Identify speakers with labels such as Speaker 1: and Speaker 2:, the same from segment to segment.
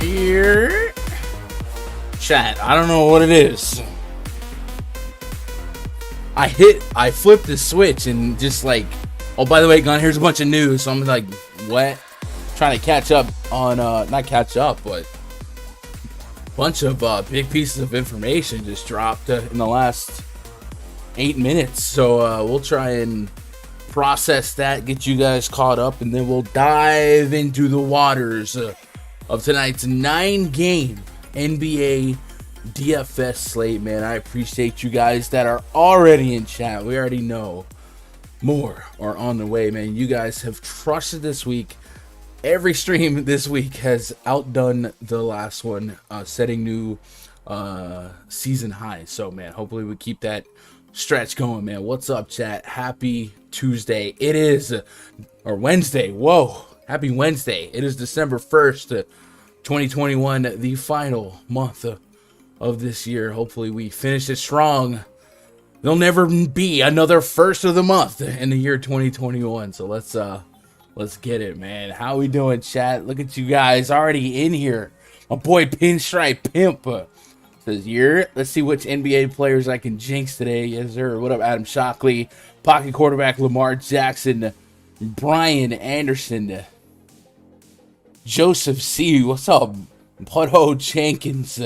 Speaker 1: Here, chat. I don't know what it is. I flipped the switch and just like, oh, by the way, Gun, here's a bunch of news. So I'm like, what? Trying to catch up on, not catch up, but a bunch of big pieces of information just dropped in the last 8 minutes. So we'll try and process that, get you guys caught up, and then we'll dive into the waters of tonight's 9-game NBA DFS slate, man. I appreciate you guys that are already in chat. We already know more are on the way, man. You guys have trusted this week. Every stream this week has outdone the last one, setting new season highs. So, man, hopefully we keep that stretch going, man. What's up, chat? Happy Tuesday. It is, or Wednesday. Whoa. Happy Wednesday. It is December 1st, 2021, the final month of this year. Hopefully we finish it strong. There'll never be another first of the month in the year 2021. So let's get it, man. How we doing, chat? Look at you guys already in here. My boy Pinstripe Pimp says, "Yeah, let's see which NBA players I can jinx today." Yes, sir. What up, Adam Shockley? Pocket quarterback Lamar Jackson, Brian Anderson, Joseph C. What's up? Putto Jenkins,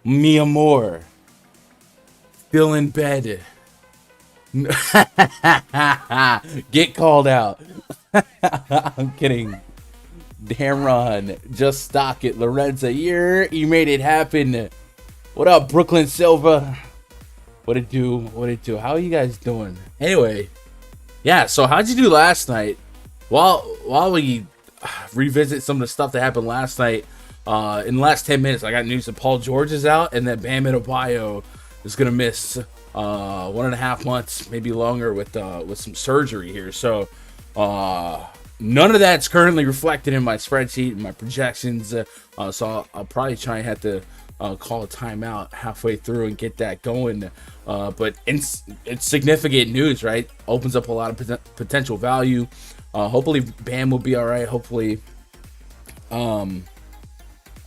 Speaker 1: Mia Moore, Still in bed. Get called out. I'm kidding. Damron, just stock it. Lorenza, you made it happen. What up, Brooklyn Silva? What it do? What it do? How are you guys doing? Anyway, yeah. So how'd you do last night? While we revisit some of the stuff that happened last night, in the last 10 minutes, I got news that Paul George is out and that Bam Adebayo is gonna miss 1.5 months, maybe longer, with some surgery here. So none of that's currently reflected in my spreadsheet and my projections. So I'll probably try and have to call a timeout halfway through and get that going. But it's significant news, right? Opens up a lot of potential value. Hopefully Bam will be all right. Hopefully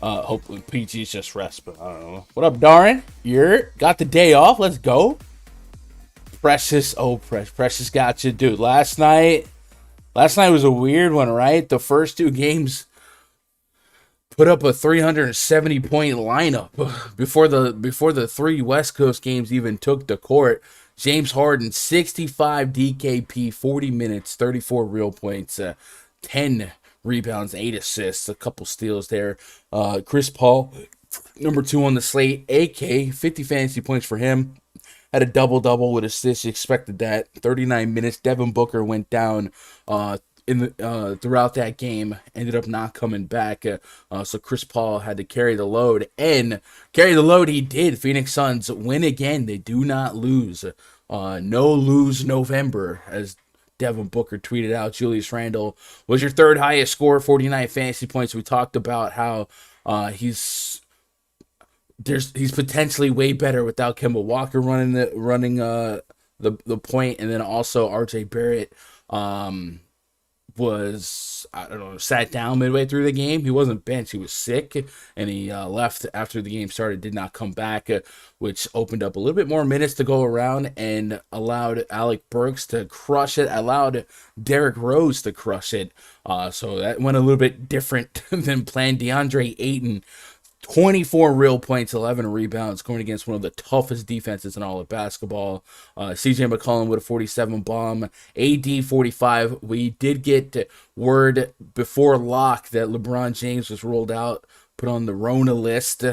Speaker 1: PG's just rest, but I don't know. What up, Darren? You're got the day off. Let's go. Precious, Precious got you, dude. Last night was a weird one, right? The first two games put up a 370 point lineup before the three West Coast games even took the court. James Harden, 65 DKP, 40 minutes, 34 real points, 10 rebounds, 8 assists, a couple steals there. Chris Paul, number 2 on the slate, AK, 50 fantasy points for him. Had a double-double with assists. You expected that. 39 minutes. Devin Booker went down throughout that game. Ended up not coming back. So Chris Paul had to carry the load. And carry the load he did. Phoenix Suns win again. They do not lose. No lose November, as Devin Booker tweeted out. Julius Randle was your third highest scorer, 49 fantasy points. We talked about how he's potentially way better without Kemba Walker running the point, and then also RJ Barrett was, I don't know, sat down midway through the game. He wasn't benched, he was sick, and he left after the game started, did not come back, which opened up a little bit more minutes to go around and allowed Alec Burks to crush it, allowed Derrick Rose to crush it. So that went a little bit different than planned. DeAndre Ayton, 24 real points, 11 rebounds, going against one of the toughest defenses in all of basketball. CJ McCollum with a 47 bomb. AD 45. We did get word before lock that LeBron James was rolled out, put on the Rona list.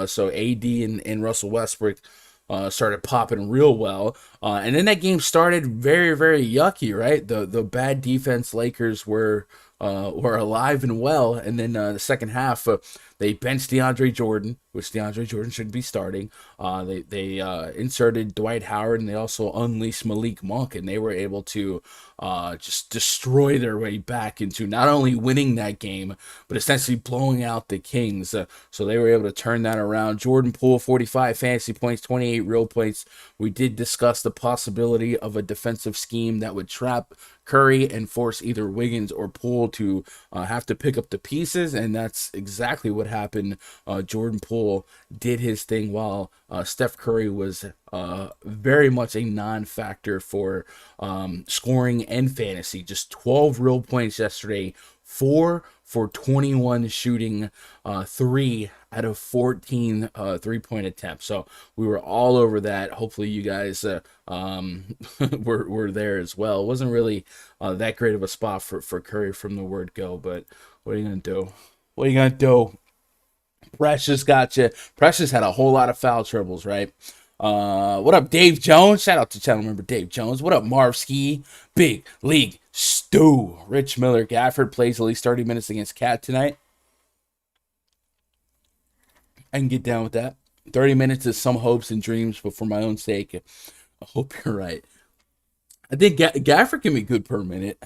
Speaker 1: So AD and Russell Westbrook started popping real well. And then that game started very, very yucky, right? The bad defense Lakers were alive and well. And then the second half, they benched DeAndre Jordan, which DeAndre Jordan shouldn't be starting. They inserted Dwight Howard, and they also unleashed Malik Monk, and they were able to just destroy their way back into not only winning that game, but essentially blowing out the Kings. So they were able to turn that around. Jordan Poole, 45 fantasy points, 28 real points. We did discuss the possibility of a defensive scheme that would trap Curry and force either Wiggins or Poole to have to pick up the pieces, and that's exactly what happened. Jordan Poole did his thing while Steph Curry was very much a non-factor for scoring and fantasy. Just 12 real points yesterday, 4 for 21 shooting, 3 out of 14 three-point attempts. So we were all over that. Hopefully you guys were there as well. It wasn't really that great of a spot for Curry from the word go, but what are you going to do? What are you going to do? Precious got you. Precious had a whole lot of foul troubles, right? What up, Dave Jones? Shout out to channel member Dave Jones. What up, Marv Ski? Big League Stew. Rich Miller. Gafford plays at least 30 minutes against Cat tonight. I can get down with that. 30 minutes is some hopes and dreams, but for my own sake, I hope you're right. I think Gafford can be good per minute.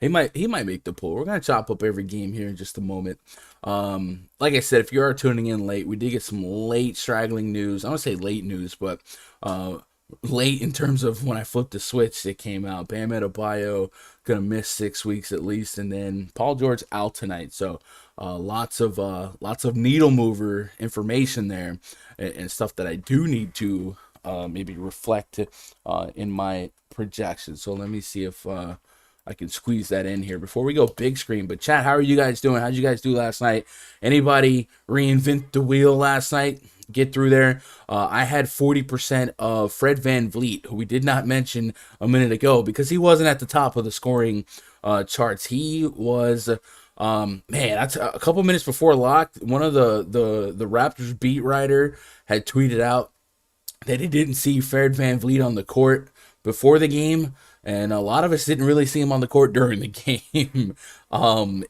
Speaker 1: He might make the pool. We're gonna chop up every game here in just a moment. Like I said, if you are tuning in late, we did get some late straggling news. I don't say late news, but late in terms of when I flipped the switch, it came out. Bam Adebayo gonna miss 6 weeks at least, and then Paul George out tonight. So lots of needle mover information there, and stuff that I do need to maybe reflect in my projections. So let me see if I can squeeze that in here before we go big screen. But chat, how are you guys doing? How'd you guys do last night? Anybody reinvent the wheel last night? get through there. I had 40% of Fred VanVleet, who we did not mention a minute ago because he wasn't at the top of the scoring charts. He was, that's a couple minutes before lock. One of the Raptors beat writer had tweeted out that he didn't see Fred VanVleet on the court before the game, and a lot of us didn't really see him on the court during the game.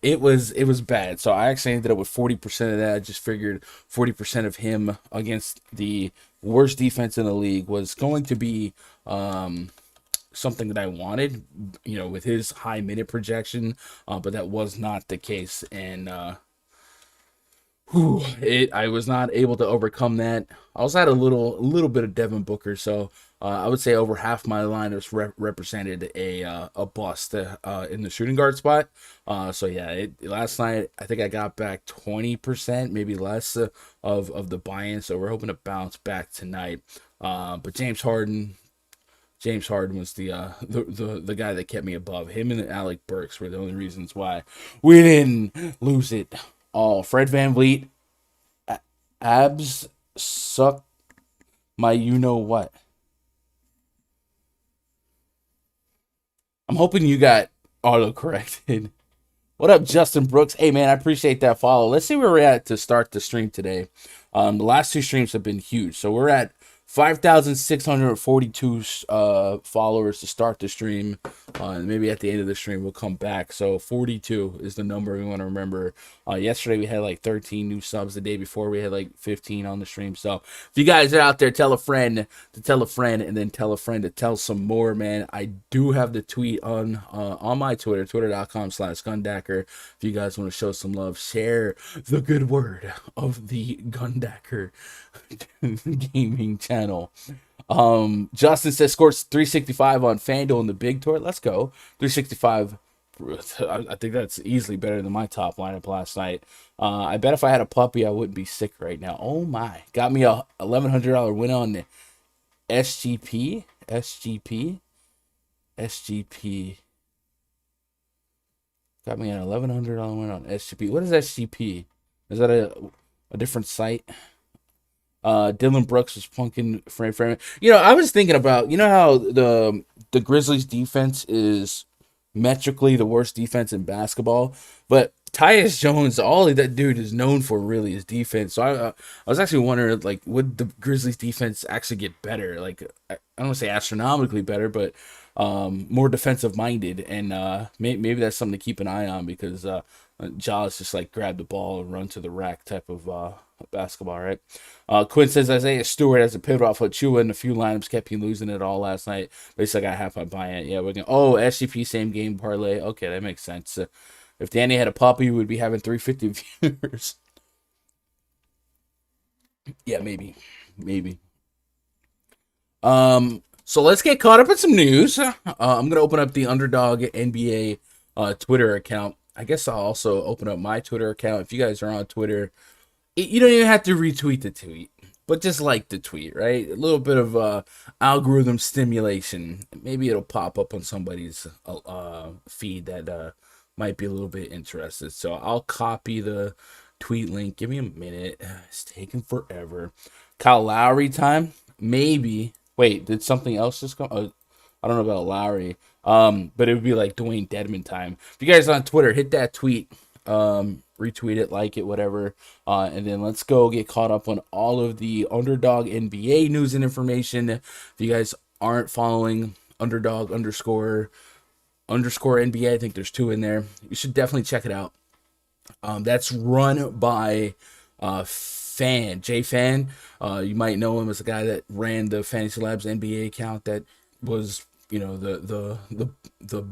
Speaker 1: It was bad. So I actually ended up with 40% of that. I just figured 40% of him against the worst defense in the league was going to be something that I wanted, with his high minute projection, but that was not the case, and I was not able to overcome that. I also had a little bit of Devin Booker, so I would say over half my lineups represented a bust in the shooting guard spot. Last night I think I got back 20%, maybe less, of the buy-in. So we're hoping to bounce back tonight. But James Harden was the guy that kept me above. Him and Alec Burks were the only reasons why we didn't lose it all. Fred VanVleet, abs suck my what. I'm hoping you got auto-corrected. What up, Justin Brooks? Hey, man, I appreciate that follow. Let's see where we're at to start the stream today. The last two streams have been huge. So we're at 5,642 followers to start the stream. And maybe at the end of the stream, we'll come back. So 42 is the number we want to remember. Yesterday, we had like 13 new subs. The day before, we had like 15 on the stream. So if you guys are out there, tell a friend to tell a friend, and then tell a friend to tell some more, man. I do have the tweet on my Twitter, twitter.com/Gundacker. If you guys want to show some love, share the good word of the Gundacker gaming channel. Justin says scores 365 on Fanduel in the big tour. Let's go. 365. I think that's easily better than my top lineup last night. I bet if I had a puppy, I wouldn't be sick right now. Oh my. Got me a $1,100 win on the SGP. Got me an $1,100 win on SGP. What is SGP? Is that a different site? Dylan Brooks was punking frame. I was thinking about, how the Grizzlies defense is metrically the worst defense in basketball, but Tyus Jones, all that dude is known for really is defense. So I was actually wondering, like, would the Grizzlies defense actually get better? Like, I don't want to say astronomically better, but more defensive minded, and maybe that's something to keep an eye on, because Jaws just like grab the ball and run to the rack type of basketball, right? Quinn says Isaiah Stewart has a pivot off of Chua in a few lineups, kept him losing it all last night. Basically, I got half my buy-in. Yeah, we're going. Oh, SGP same game parlay. Okay, that makes sense. If Danny had a puppy, we would be having 350 viewers. Yeah, maybe. So let's get caught up in some news. I'm gonna open up the Underdog NBA Twitter account. I guess I'll also open up my Twitter account. If you guys are on Twitter, you don't even have to retweet the tweet, but just like the tweet, right? A little bit of algorithm stimulation. Maybe it'll pop up on somebody's feed that might be a little bit interested. So I'll copy the tweet link. Give me a minute. It's taking forever. Kyle Lowry time? Maybe. Wait, did something else just come? I don't know about Lowry. But it would be like Dwayne Dedman time. If you guys are on Twitter, hit that tweet, retweet it, like it, whatever. And then let's go get caught up on all of the Underdog NBA news and information. If you guys aren't following Underdog underscore NBA, I think there's 2 in there. You should definitely check it out. That's run by Jay Fan. You might know him as the guy that ran the Fantasy Labs NBA account that was, the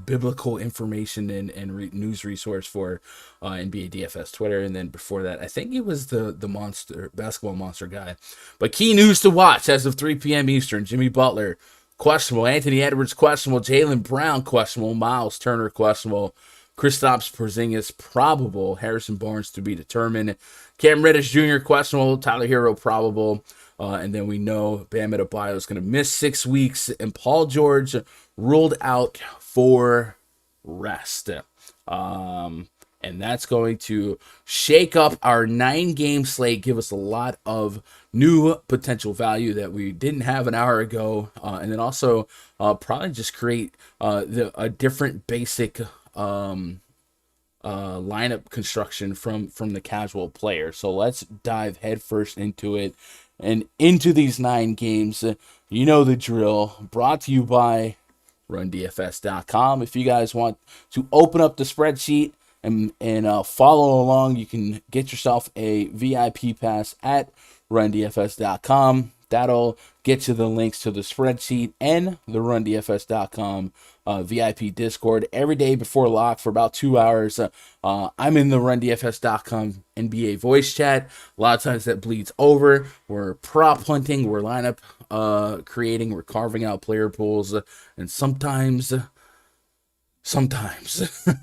Speaker 1: biblical information and news resource for NBA DFS Twitter. And then before that, I think he was the basketball monster guy. But key news to watch as of 3 p.m. Eastern: Jimmy Butler, questionable. Anthony Edwards, questionable. Jaylen Brown, questionable. Miles Turner, questionable. Kristaps Porzingis, probable. Harrison Barnes to be determined. Cam Reddish Jr., questionable. Tyler Hero, probable. And then we know Bam Adebayo is going to miss 6 weeks. And Paul George ruled out for rest. And and that's going to shake up our 9-game slate, give us a lot of new potential value that we didn't have an hour ago, and then also probably just create a different basic lineup construction from the casual player. So let's dive headfirst into it and into these 9 games. You know the drill. Brought to you by RunDFS.com. If you guys want to open up the spreadsheet and follow along, you can get yourself a VIP pass at RunDFS.com. That'll get you the links to the spreadsheet and the RunDFS.com VIP Discord every day before lock for about 2 hours. I'm in the RunDFS.com NBA voice chat. A lot of times that bleeds over. We're prop hunting, we're lineup creating, we're carving out player pools, and sometimes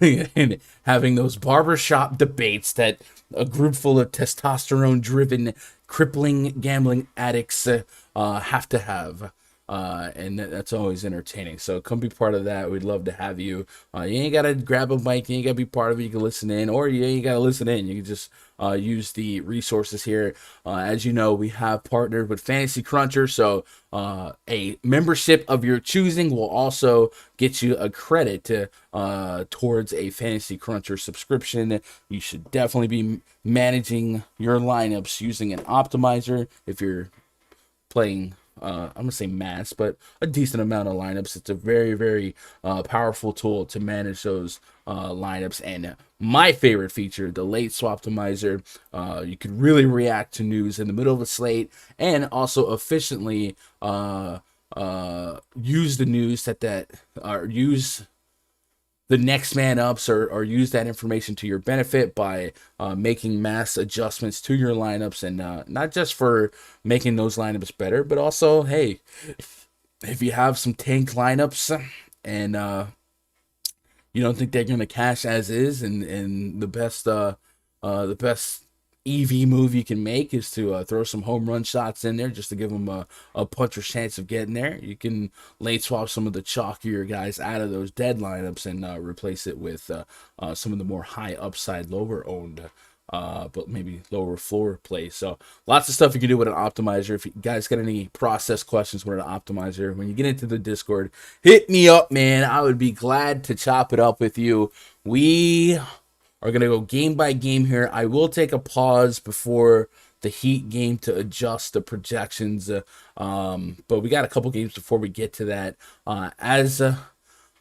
Speaker 1: and having those barbershop debates that a group full of testosterone-driven, crippling gambling addicts have to have. And that's always entertaining. So come be part of that. We'd love to have you. You ain't got to grab a mic. You ain't got to be part of it. You can listen in, or you ain't got to listen in. You can just use the resources here. As you know, we have partnered with Fantasy Cruncher. So a membership of your choosing will also get you a credit towards a Fantasy Cruncher subscription. You should definitely be managing your lineups using an optimizer if you're playing I'm going to say mass, but a decent amount of lineups. It's a very, very powerful tool to manage those lineups. And my favorite feature, the late swap optimizer, you can really react to news in the middle of a slate and also efficiently use the news use the next man ups or use that information to your benefit by making mass adjustments to your lineups, and not just for making those lineups better, but also, hey, if you have some tank lineups and you don't think they're going to cash as is, and the best EV move you can make is to throw some home run shots in there just to give them a puncher's chance of getting there. You can late swap some of the chalkier guys out of those dead lineups and replace it with some of the more high upside, lower owned, but maybe lower floor plays. So lots of stuff you can do with an optimizer. If you guys got any process questions with an optimizer, when you get into the Discord, hit me up, man. I would be glad to chop it up with you. We are going to go game by game here. I will take a pause before the Heat game to adjust the projections, but we got a couple games before we get to that. As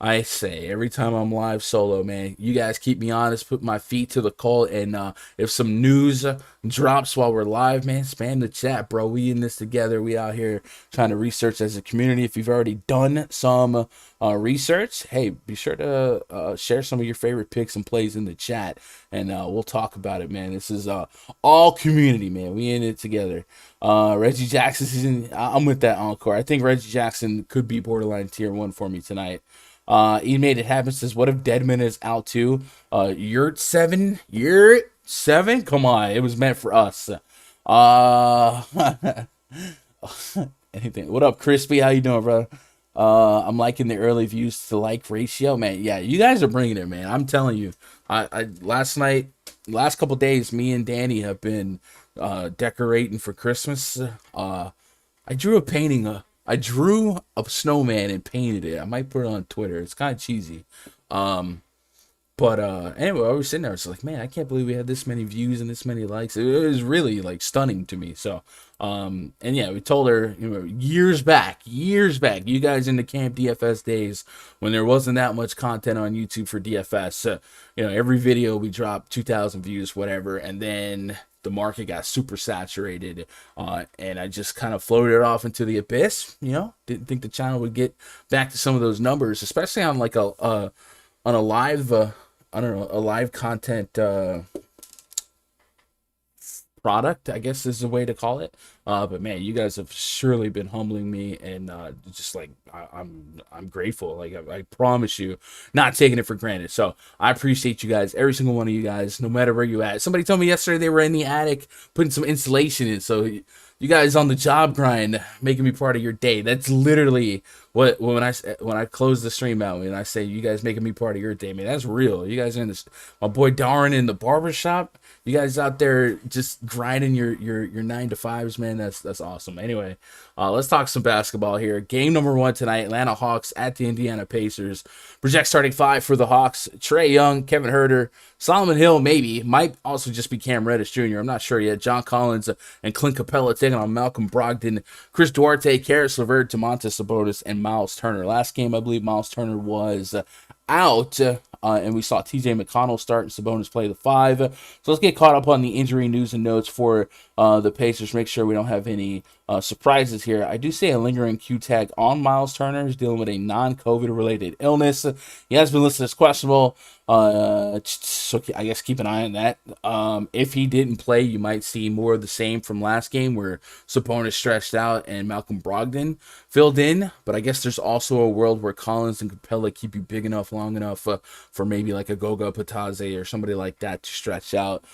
Speaker 1: I say every time I'm live solo, man, you guys keep me honest, put my feet to the coal, and if some news drops while we're live, man, spam the chat, bro. We in this together. We out here trying to research as a community. If you've already done some research, hey, be sure to share some of your favorite picks and plays in the chat, and we'll talk about it, man. This is all community, man. We in it together. Reggie Jackson season, I'm with that encore. I think Reggie Jackson could be borderline tier 1 for me tonight. He made it happen. Says, what if Deadman is out too? Yurt 7? Come on, it was meant for us. Anything. What up, Crispy? How you doing, bro? I'm liking the early views to like ratio, man. Yeah, you guys are bringing it, man. I'm telling you. Last couple days, me and Danny have been decorating for Christmas. I drew a snowman and painted it. I might put it on Twitter. It's kind of cheesy. But anyway, I was sitting there. I was like, man, I can't believe we had this many views and this many likes. It was really like stunning to me. So, and yeah, we told her, years back, you guys in the Camp DFS days when there wasn't that much content on YouTube for DFS. Every video we dropped 2,000 views, whatever, and then the market got super saturated, and I just kind of floated off into the abyss. Didn't think the channel would get back to some of those numbers, especially on like a live, a live content product, I guess is the way to call it. But man, you guys have surely been humbling me, and just like I'm grateful. Like I promise you, not taking it for granted. So I appreciate you guys, every single one of you guys, no matter where you at. Somebody told me yesterday they were in the attic putting some insulation in, so You guys on the job grind, making me part of your day. That's literally what when I close the stream out and I say you guys making me part of your day, man. That's real. You guys are in this. My boy Darren in the barbershop. You guys out there just grinding your 9 to 5s, man. That's awesome. Anyway, let's talk some basketball here. Game number 1 tonight. Atlanta Hawks at the Indiana Pacers. Project starting 5 for the Hawks: Trae Young, Kevin Huerter, Solomon Hill, maybe. Might also just be Cam Reddish Jr. I'm not sure yet. John Collins and Clint Capella taking on Malcolm Brogdon, Chris Duarte, Karis LeVert, Domantas Sabonis, and Miles Turner. Last game, I believe Miles Turner was out, and we saw TJ McConnell start and Sabonis play the 5. So let's get caught up on the injury news and notes for the Pacers. Make sure we don't have any surprises here. I do see a lingering Q tag on Miles Turner. He's dealing with a non-COVID related illness. He has been listed as questionable. So I guess keep an eye on that. If he didn't play, you might see more of the same from last game where Sabonis stretched out and Malcolm Brogdon filled in. But I guess there's also a world where Collins and Capella keep you big enough, long enough for maybe like a Goga Patadze or somebody like that to stretch out.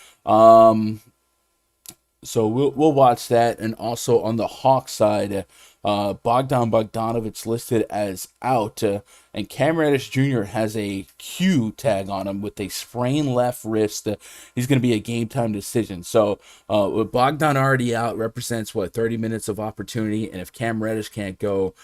Speaker 1: So we'll watch that. And also on the Hawks side, Bogdan Bogdanovic listed as out, and Cam Reddish Jr. has a Q tag on him with a sprained left wrist. He's going to be a game time decision. So with Bogdan already out, represents 30 minutes of opportunity, and if Cam Reddish can't go,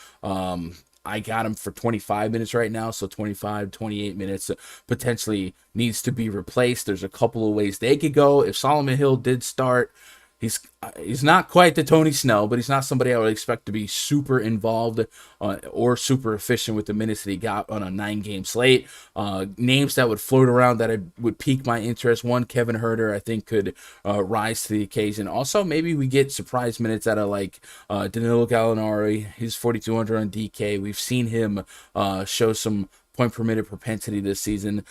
Speaker 1: I got him for 25 minutes right now, so 25, 28 minutes potentially needs to be replaced. There's a couple of ways they could go. If Solomon Hill did start, he's not quite the Tony Snell, but he's not somebody I would expect to be super involved or super efficient with the minutes that he got on a 9-game slate. Names that would float around that would pique my interest. One, Kevin Huerter, I think could rise to the occasion. Also, maybe we get surprise minutes out of like Danilo Gallinari. He's 4,200 on DK. We've seen him show some point per minute propensity this season.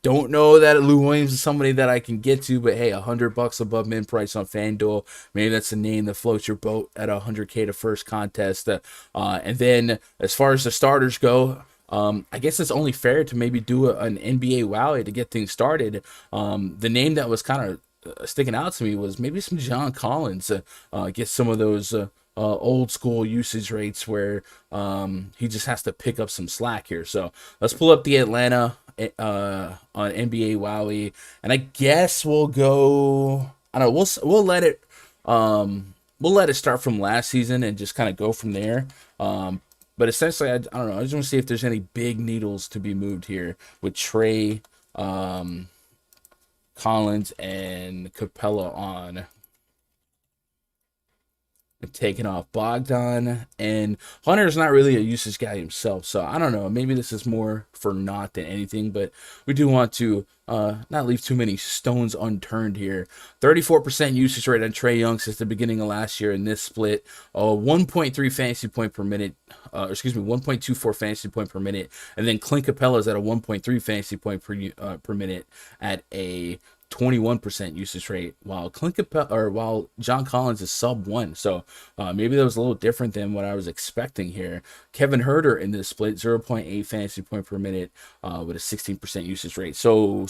Speaker 1: Don't know that Lou Williams is somebody that I can get to, but hey, $100 above min price on Fanduel. Maybe that's a name that floats your boat at $100K to first contest. And then as far as the starters go, I guess it's only fair to maybe do an NBA Wowie to get things started. The name that was kind of sticking out to me was maybe some John Collins. Get some of those old school usage rates where he just has to pick up some slack here. So let's pull up the Atlanta on NBA Wowie, and I guess we'll go. I don't know. We'll let it start from last season and just kind of go from there. But essentially, I don't know. I just want to see if there's any big needles to be moved here with Trae, Collins, and Capella on. Taking off Bogdan, and Hunter's not really a usage guy himself, so I don't know, maybe this is more for naught than anything, but we do want to not leave too many stones unturned here. 34% usage rate on Trae Young since the beginning of last year in this split. 1.3 fantasy point per minute, 1.24 fantasy point per minute, and then Clint Capella's at a 1.3 fantasy point per minute at a 21% usage rate, while while John Collins is sub 1. So maybe that was a little different than what I was expecting here. Kevin Huerter in this split, 0.8 fantasy point per minute with a 16% usage rate. So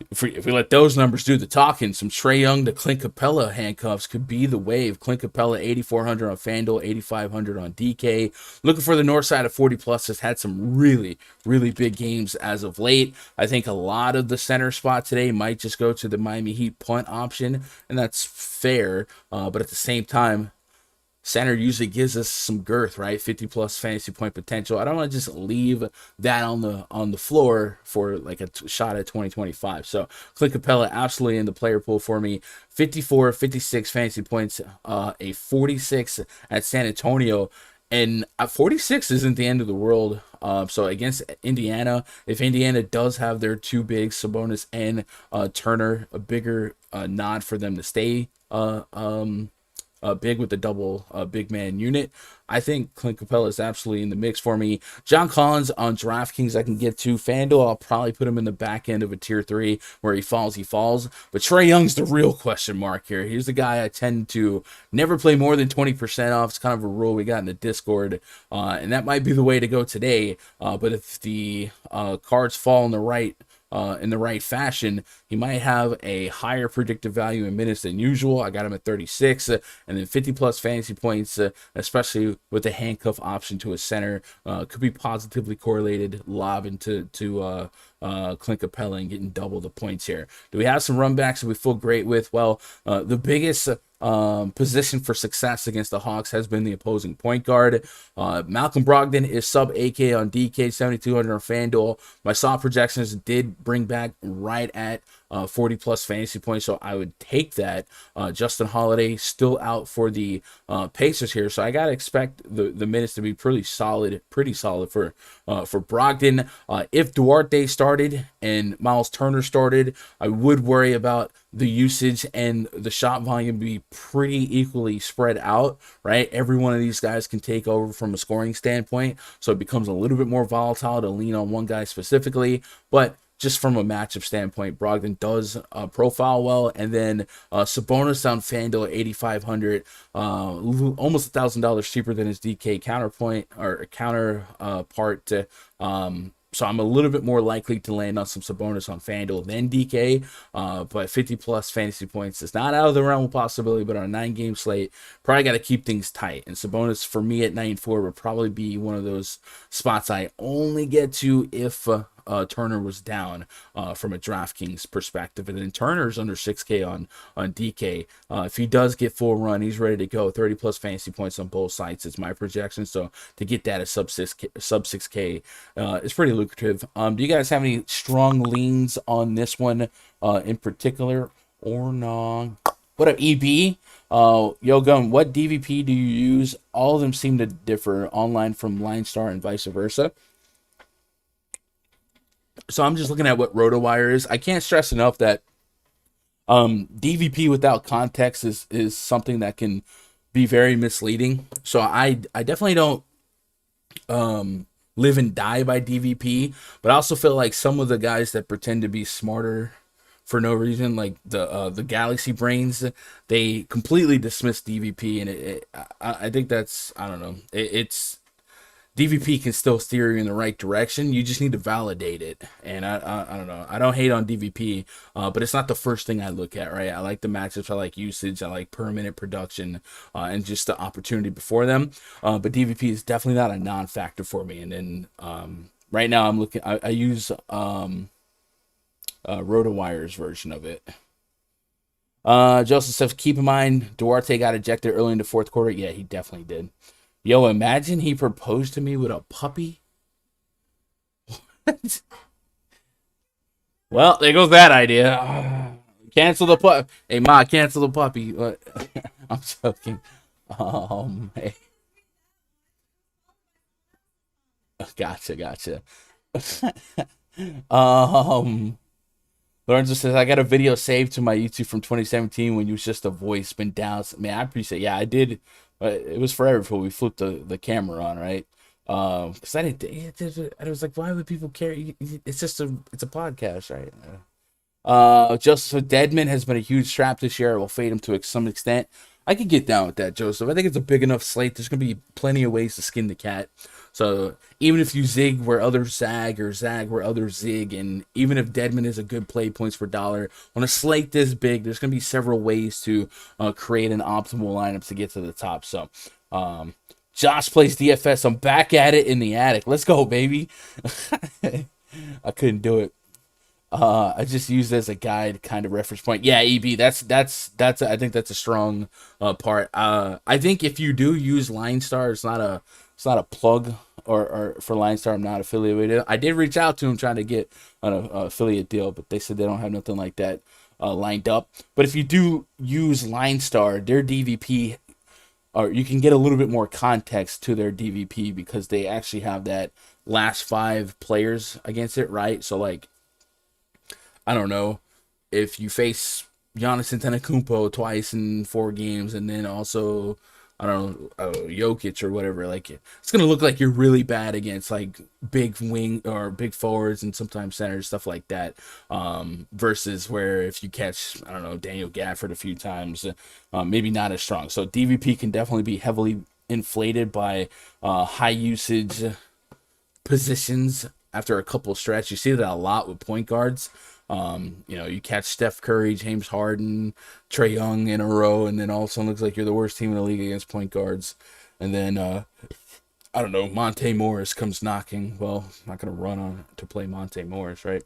Speaker 1: if we let those numbers do the talking, some Trae Young to Clint Capella handcuffs could be the wave. Clint Capella, 8,400 on Fanduel, 8,500 on DK. Looking for the north side of 40 plus. Has had some really, really big games as of late. I think a lot of the center spot today might just go to the Miami Heat punt option, and that's fair. But at the same time, center usually gives us some girth, right? 50 plus fantasy point potential. I don't want to just leave that on the floor for like a shot at 2025. So Clint Capella absolutely in the player pool for me. 54, 56 fantasy points, a 46 at San Antonio. And 46 isn't the end of the world. So against Indiana, if Indiana does have their two bigs, Sabonis and Turner, a bigger nod for them to stay big with the double big man unit, I think Clint Capella is absolutely in the mix for me. John Collins on DraftKings I can get to. Fanduel, I'll probably put him in the back end of a tier 3 where he falls. But Trae Young's the real question mark here. He's the guy I tend to never play more than 20% off. It's kind of a rule we got in the Discord, and that might be the way to go today. But if the cards fall in the right fashion, he might have a higher predictive value in minutes than usual. I got him at 36, and then 50 plus fantasy points, especially with the handcuff option to a center, could be positively correlated, lobbing to Clint Capella and getting double the points here. Do we have some run backs that we feel great with? Well, the biggest position for success against the Hawks has been the opposing point guard. Malcolm Brogdon is sub 8K on DK, 7,200 on Fanduel. My soft projections did bring back right at 40 plus fantasy points, so I would take that. Justin Holiday still out for the Pacers here, so I gotta expect the minutes to be pretty solid for Brogdon. If Duarte started and Miles Turner started, I would worry about the usage and the shot volume be pretty equally spread out, right? Every one of these guys can take over from a scoring standpoint, so it becomes a little bit more volatile to lean on one guy specifically, but just from a matchup standpoint, Brogdon does profile well. And then Sabonis on Fanduel at 8,500, almost $1,000 cheaper than his DK counterpoint or counterpart. So I'm a little bit more likely to land on some Sabonis on Fanduel than DK, but 50 plus fantasy points is not out of the realm of possibility, but on a 9-game slate, probably got to keep things tight. And Sabonis for me at 9.4 would probably be one of those spots I only get to if Turner was down from a DraftKings perspective. And then Turner's under 6K on DK. If he does get full run, he's ready to go. 30 plus fantasy points on both sides is my projection. So to get that at sub 6K is pretty lucrative. Do you guys have any strong leans on this one in particular or not? What up, EB? Yo, Gun, what DVP do you use? All of them seem to differ online from Line-Star and vice versa. So I'm just looking at what RotoWire is. I can't stress enough that DVP without context is something that can be very misleading. So I definitely don't live and die by DVP, but I also feel like some of the guys that pretend to be smarter for no reason, like the Galaxy brains, they completely dismiss DVP, and I think that's, I don't know, it's DVP can still steer you in the right direction. You just need to validate it. And I don't know. I don't hate on DVP, but it's not the first thing I look at, right? I like the matchups. I like usage. I like per minute production and just the opportunity before them. But DVP is definitely not a non-factor for me. And then right now I'm looking. I use RotoWire's version of it. Joseph says, keep in mind, Duarte got ejected early in the fourth quarter. Yeah, he definitely did. Yo, imagine he proposed to me with a puppy. What? Well, there goes that idea. Cancel the puppy. Hey, Ma, cancel the puppy. I'm joking. Hey. Gotcha. Lorenzo says, I got a video saved to my YouTube from 2017 when you was just a voice, been down. Man, I appreciate it. Yeah, I did. It was forever before we flipped the camera on, right? Because I was like, why would people care? It's a podcast, right? Joseph Deadman has been a huge strap this year. I will fade him to some extent. I could get down with that, Joseph. I think it's a big enough slate. There's going to be plenty of ways to skin the cat. So even if you zig where others zag or zag where others zig, and even if Deadman is a good play points per dollar, on a slate this big, there's going to be several ways to create an optimal lineup to get to the top. So Josh plays DFS. I'm back at it in the attic. Let's go, baby. I couldn't do it. I just used it as a guide kind of reference point. Yeah, EB, that's I think that's a strong part. I think if you do use Line-Star, it's not a plug or for Line-Star. I'm not affiliated with it. I did reach out to them trying to get an affiliate deal, but they said they don't have nothing like that lined up. But if you do use Line-Star, their DVP, or you can get a little bit more context to their DVP because they actually have that last 5 players against it, right? So like, I don't know, if you face Giannis Antetokounmpo twice in 4 games, and then also, I don't know, Jokic or whatever, like, it's going to look like you're really bad against, like, big wing or big forwards and sometimes centers, stuff like that, versus where if you catch, I don't know, Daniel Gafford a few times, maybe not as strong. So DVP can definitely be heavily inflated by high usage positions after a couple stretch. You see that a lot with point guards. You catch Steph Curry, James Harden, Trae Young in a row, and then all of a sudden looks like you're the worst team in the league against point guards. And then, I don't know, Monte Morris comes knocking. Well, I'm not going to run on to play Monte Morris, right?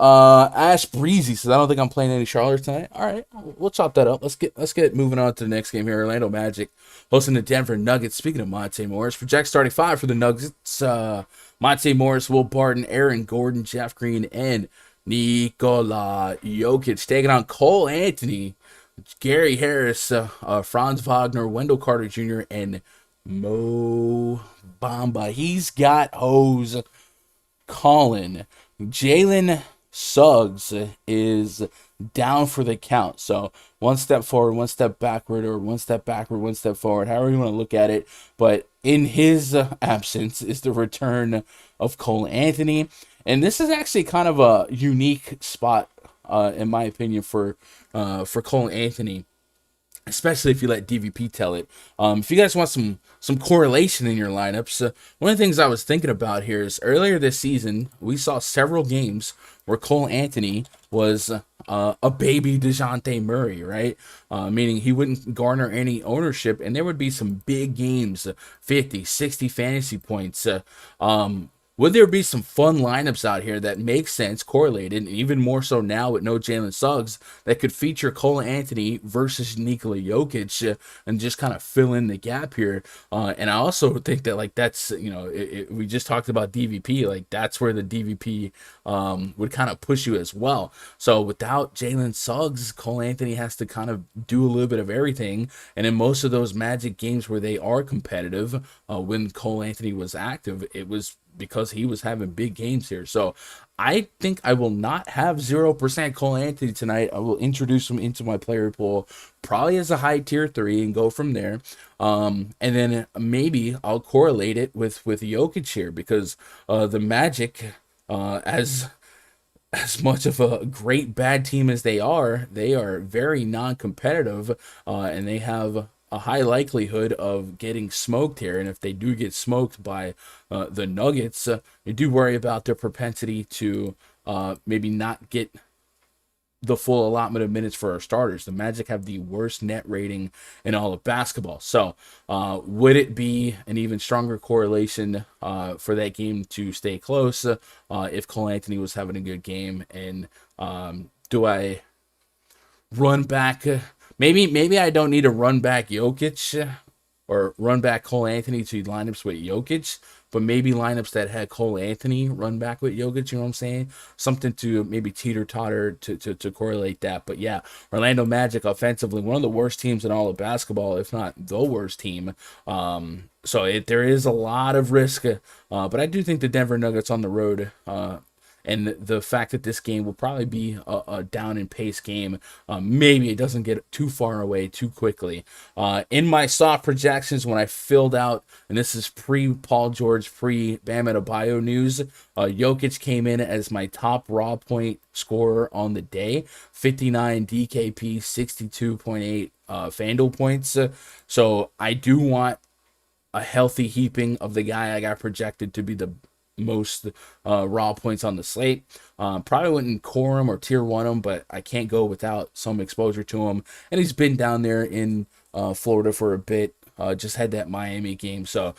Speaker 1: Ash Breezy says, I don't think I'm playing any Charlotte tonight. All right, we'll chop that up. Let's get moving on to the next game here. Orlando Magic hosting the Denver Nuggets. Speaking of Monte Morris, project starting five for the Nuggets. Monte Morris, Will Barton, Aaron Gordon, Jeff Green, and Nikola Jokic taking on Cole Anthony, Gary Harris, Franz Wagner, Wendell Carter Jr., and Mo Bamba. He's got hose calling. Jalen Suggs is down for the count. So one step forward, one step backward, or one step backward, one step forward, however you want to look at it. But in his absence is the return of Cole Anthony. And this is actually kind of a unique spot, in my opinion, for Cole Anthony, especially if you let DVP tell it. If you guys want some correlation in your lineups, one of the things I was thinking about here is earlier this season, we saw several games where Cole Anthony was a baby DeJounte Murray, right? Meaning he wouldn't garner any ownership, and there would be some big games, 50, 60 fantasy points. Would there be some fun lineups out here that make sense, correlated, and even more so now with no Jalen Suggs, that could feature Cole Anthony versus Nikola Jokic and just kind of fill in the gap here? And I also think that, that's, we just talked about DVP, that's where the DVP would kind of push you as well. So without Jalen Suggs, Cole Anthony has to kind of do a little bit of everything. And in most of those Magic games where they are competitive, when Cole Anthony was active, it was because he was having big games here. So I think I will not have 0% Cole Anthony tonight. I will introduce him into my player pool, probably as a high tier 3, and go from there. And then maybe I'll correlate it with Jokic here, because the Magic, as much of a great bad team as they are very non-competitive, and they have a high likelihood of getting smoked here. And if they do get smoked by the Nuggets, you do worry about their propensity to maybe not get the full allotment of minutes for our starters. The Magic have the worst net rating in all of basketball. So would it be an even stronger correlation for that game to stay close if Cole Anthony was having a good game? And do I run back? Maybe I don't need to run back Jokic or run back Cole Anthony to lineups with Jokic, but maybe lineups that had Cole Anthony run back with Jokic, you know what I'm saying? Something to maybe teeter-totter to correlate that. But yeah, Orlando Magic offensively, one of the worst teams in all of basketball, if not the worst team. So there is a lot of risk, but I do think the Denver Nuggets on the road, and the fact that this game will probably be a down in pace game, maybe it doesn't get too far away too quickly. In my soft projections, when I filled out, and this is pre-Paul George, pre-Bam Adebayo news, Jokic came in as my top raw point scorer on the day, 59 DKP, 62.8 Fanduel points. So I do want a healthy heaping of the guy I got projected to be the most raw points on the slate. Probably wouldn't core him or tier 1 him, but I can't go without some exposure to him. And he's been down there in Florida for a bit. Just had that Miami game, so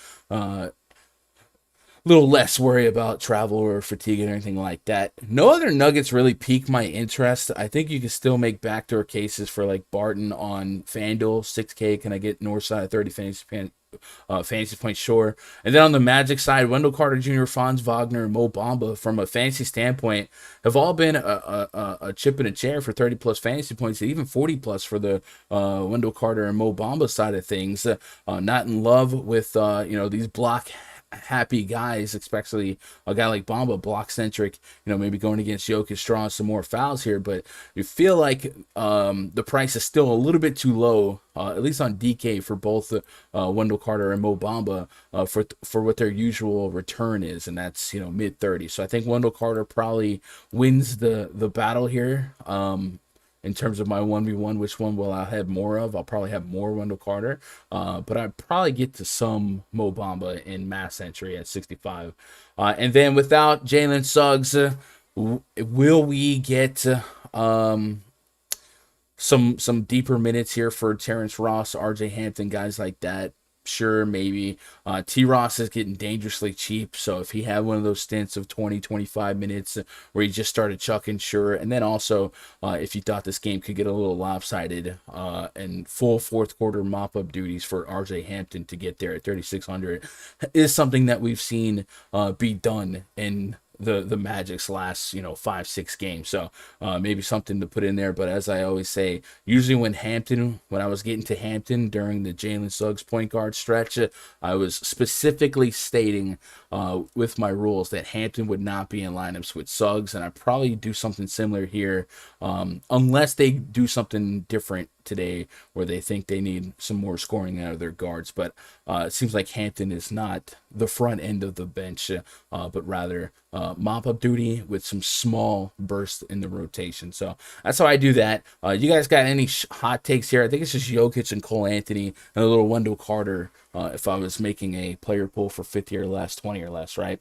Speaker 1: little less worry about travel or fatigue and anything like that. No other Nuggets really pique my interest. I think you can still make backdoor cases for Barton on FanDuel. 6K, can I get north side of 30 fantasy points? Sure. And then on the Magic side, Wendell Carter Jr., Franz Wagner, and Mo Bamba, from a fantasy standpoint, have all been a chip in a chair for 30 plus fantasy points, and even 40 plus for the Wendell Carter and Mo Bamba side of things. Not in love with these block happy guys, especially a guy like Bamba, block centric, maybe going against Jokic, drawing some more fouls here, but you feel like the price is still a little bit too low, at least on DK, for both Wendell Carter and Mo Bamba, for what their usual return is, and that's mid 30s. So I think Wendell Carter probably wins the battle here. In terms of my 1v1, which one will I have more of? I'll probably have more Wendell Carter, but I'd probably get to some Mo Bamba in mass entry at 65. And then without Jalen Suggs, Will we get um, some deeper minutes here for Terrence Ross, RJ Hampton, guys like that? Sure, maybe. T. Ross is getting dangerously cheap, so if he had one of those stints of 20, 25 minutes where he just started chucking, sure. And then also, if you thought this game could get a little lopsided, and full fourth quarter mop up duties for RJ Hampton to get there at 3,600 is something that we've seen be done in the Magic's last 5-6 games. So maybe something to put in there. But as I always say, usually when I was getting to Hampton during the Jalen Suggs point guard stretch, I was specifically stating with my rules that Hampton would not be in lineups with Suggs, and I probably do something similar here, unless they do something different today where they think they need some more scoring out of their guards. But it seems like Hampton is not the front end of the bench, but rather mop-up duty with some small bursts in the rotation. So that's how I do that. You guys got any hot takes here? I think it's just Jokic and Cole Anthony and a little Wendell Carter if I was making a player pool for 50 or less, 20 or less, right?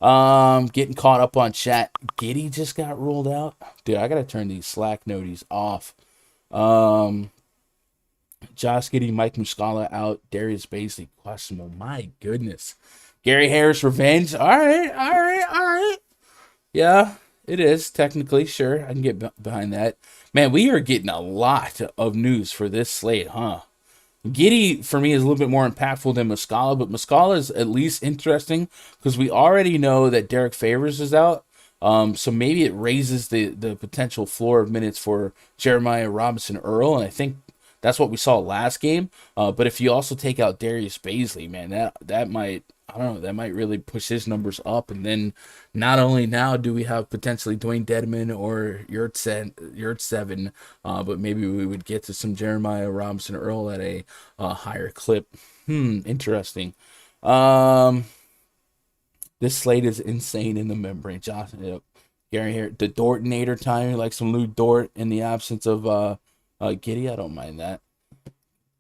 Speaker 1: Getting caught up on chat. Giddey just got ruled out. Dude, I got to turn these Slack noties off. Josh Giddey, Mike Muscala out. Darius Baisley questionable. My goodness. Gary Harris revenge. All right. Yeah, it is technically, sure. I can get behind that. Man, we are getting a lot of news for this slate, huh? Giddey, for me, is a little bit more impactful than Muscala, but Muscala is at least interesting because we already know that Derek Favors is out. So maybe it raises the potential floor of minutes for Jeremiah Robinson Earl, and I think that's what we saw last game. But if you also take out Darius Baisley, man, that might, I don't know, that might really push his numbers up. And then not only now do we have potentially Dwayne Dedman or Yurtseven, but maybe we would get to some Jeremiah Robinson Earl at a higher clip. Interesting. This slate is insane in the membrane. Josh, Gary here, the Dortonator time, like some Lou Dort in the absence of Giddey. I don't mind that.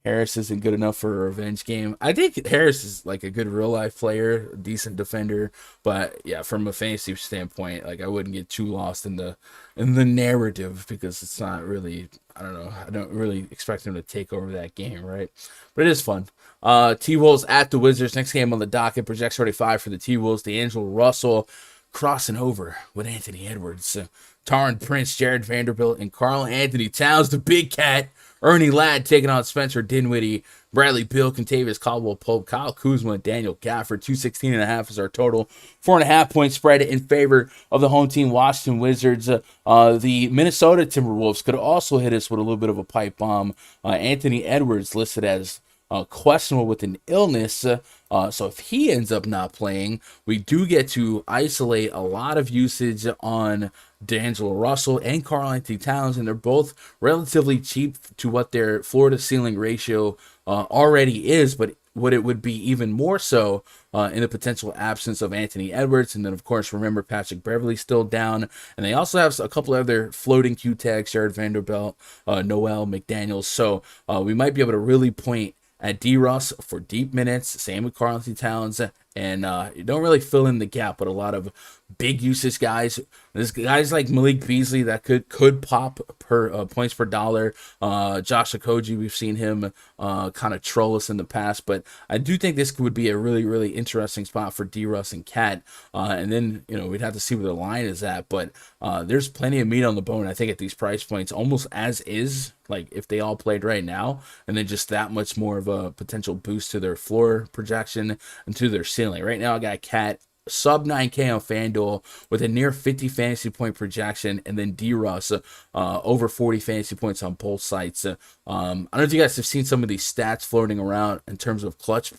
Speaker 1: Harris isn't good enough for a revenge game. I think Harris is like a good real life player, a decent defender, but yeah, from a fantasy standpoint, like I wouldn't get too lost in the narrative because it's not really, I don't know, I don't really expect him to take over that game, right? But it is fun. T-Wolves at the Wizards. Next game on the docket, projects 35 for the T-Wolves. D'Angelo Russell crossing over with Anthony Edwards. Taron Prince, Jared Vanderbilt, and Karl Anthony Towns, the big cat. Ernie Ladd taking on Spencer Dinwiddie, Bradley Beal, Contavious Caldwell-Pope, Kyle Kuzma, and Daniel Gafford. 216.5 is our total. 4.5 point spread in favor of the home team, Washington Wizards. The Minnesota Timberwolves could also hit us with a little bit of a pipe bomb. Anthony Edwards listed as questionable with an illness. So if he ends up not playing, we do get to isolate a lot of usage on D'Angelo Russell and Karl Anthony Towns, and they're both relatively cheap to what their floor to ceiling ratio already is, but what it would be even more so in the potential absence of Anthony Edwards. And then, of course, remember Patrick Beverley's still down. And they also have a couple other floating Q tags, Jared Vanderbilt, Noel McDaniels. So we might be able to really point at D-Russ for deep minutes. Same with Karl Anthony Towns. And you don't really fill in the gap, but a lot of big usage guys. There's guys like Malik Beasley that could pop per points per dollar. Josh Okogie, we've seen him kind of troll us in the past, but I do think this would be a really, really interesting spot for D-Russ and Cat. And then, we'd have to see where the line is at, but there's plenty of meat on the bone, I think, at these price points, almost as is, like if they all played right now, and then just that much more of a potential boost to their floor projection and to their ceiling. Right now, I got Cat sub 9K on Fanduel with a near 50 fantasy point projection, and then D-Russ over 40 fantasy points on both sites. I don't know if you guys have seen some of these stats floating around in terms of clutch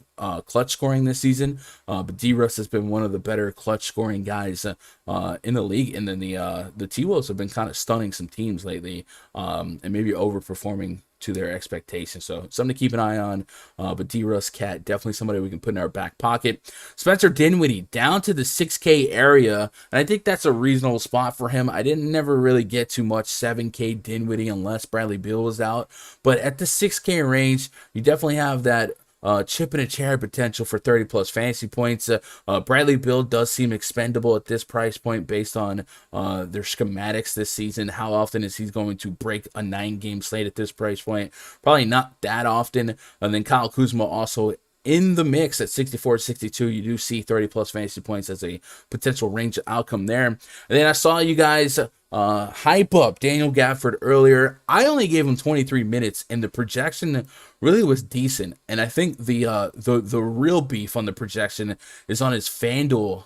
Speaker 1: scoring this season, but D-Russ has been one of the better clutch scoring guys in the league, and then the T-Wolves have been kind of stunning some teams lately, and maybe overperforming to their expectations. So something to keep an eye on. But D-Russ, Cat, definitely somebody we can put in our back pocket. Spencer Dinwiddie down to the 6K area, and I think that's a reasonable spot for him. I didn't never really get too much 7K Dinwiddie unless Bradley Beal was out. But at the 6K range, you definitely have that chip in a chair potential for 30 plus fantasy points. Bradley Beal does seem expendable at this price point based on their schematics this season. How often is he going to break a 9-game slate at this price point? Probably not that often. And then Kyle Kuzma also in the mix at 64-62. You do see 30 plus fantasy points as a potential range outcome there. And then I saw you guys hype up Daniel Gafford earlier. I only gave him 23 minutes, and the projection really was decent. And I think the real beef on the projection is on his Fanduel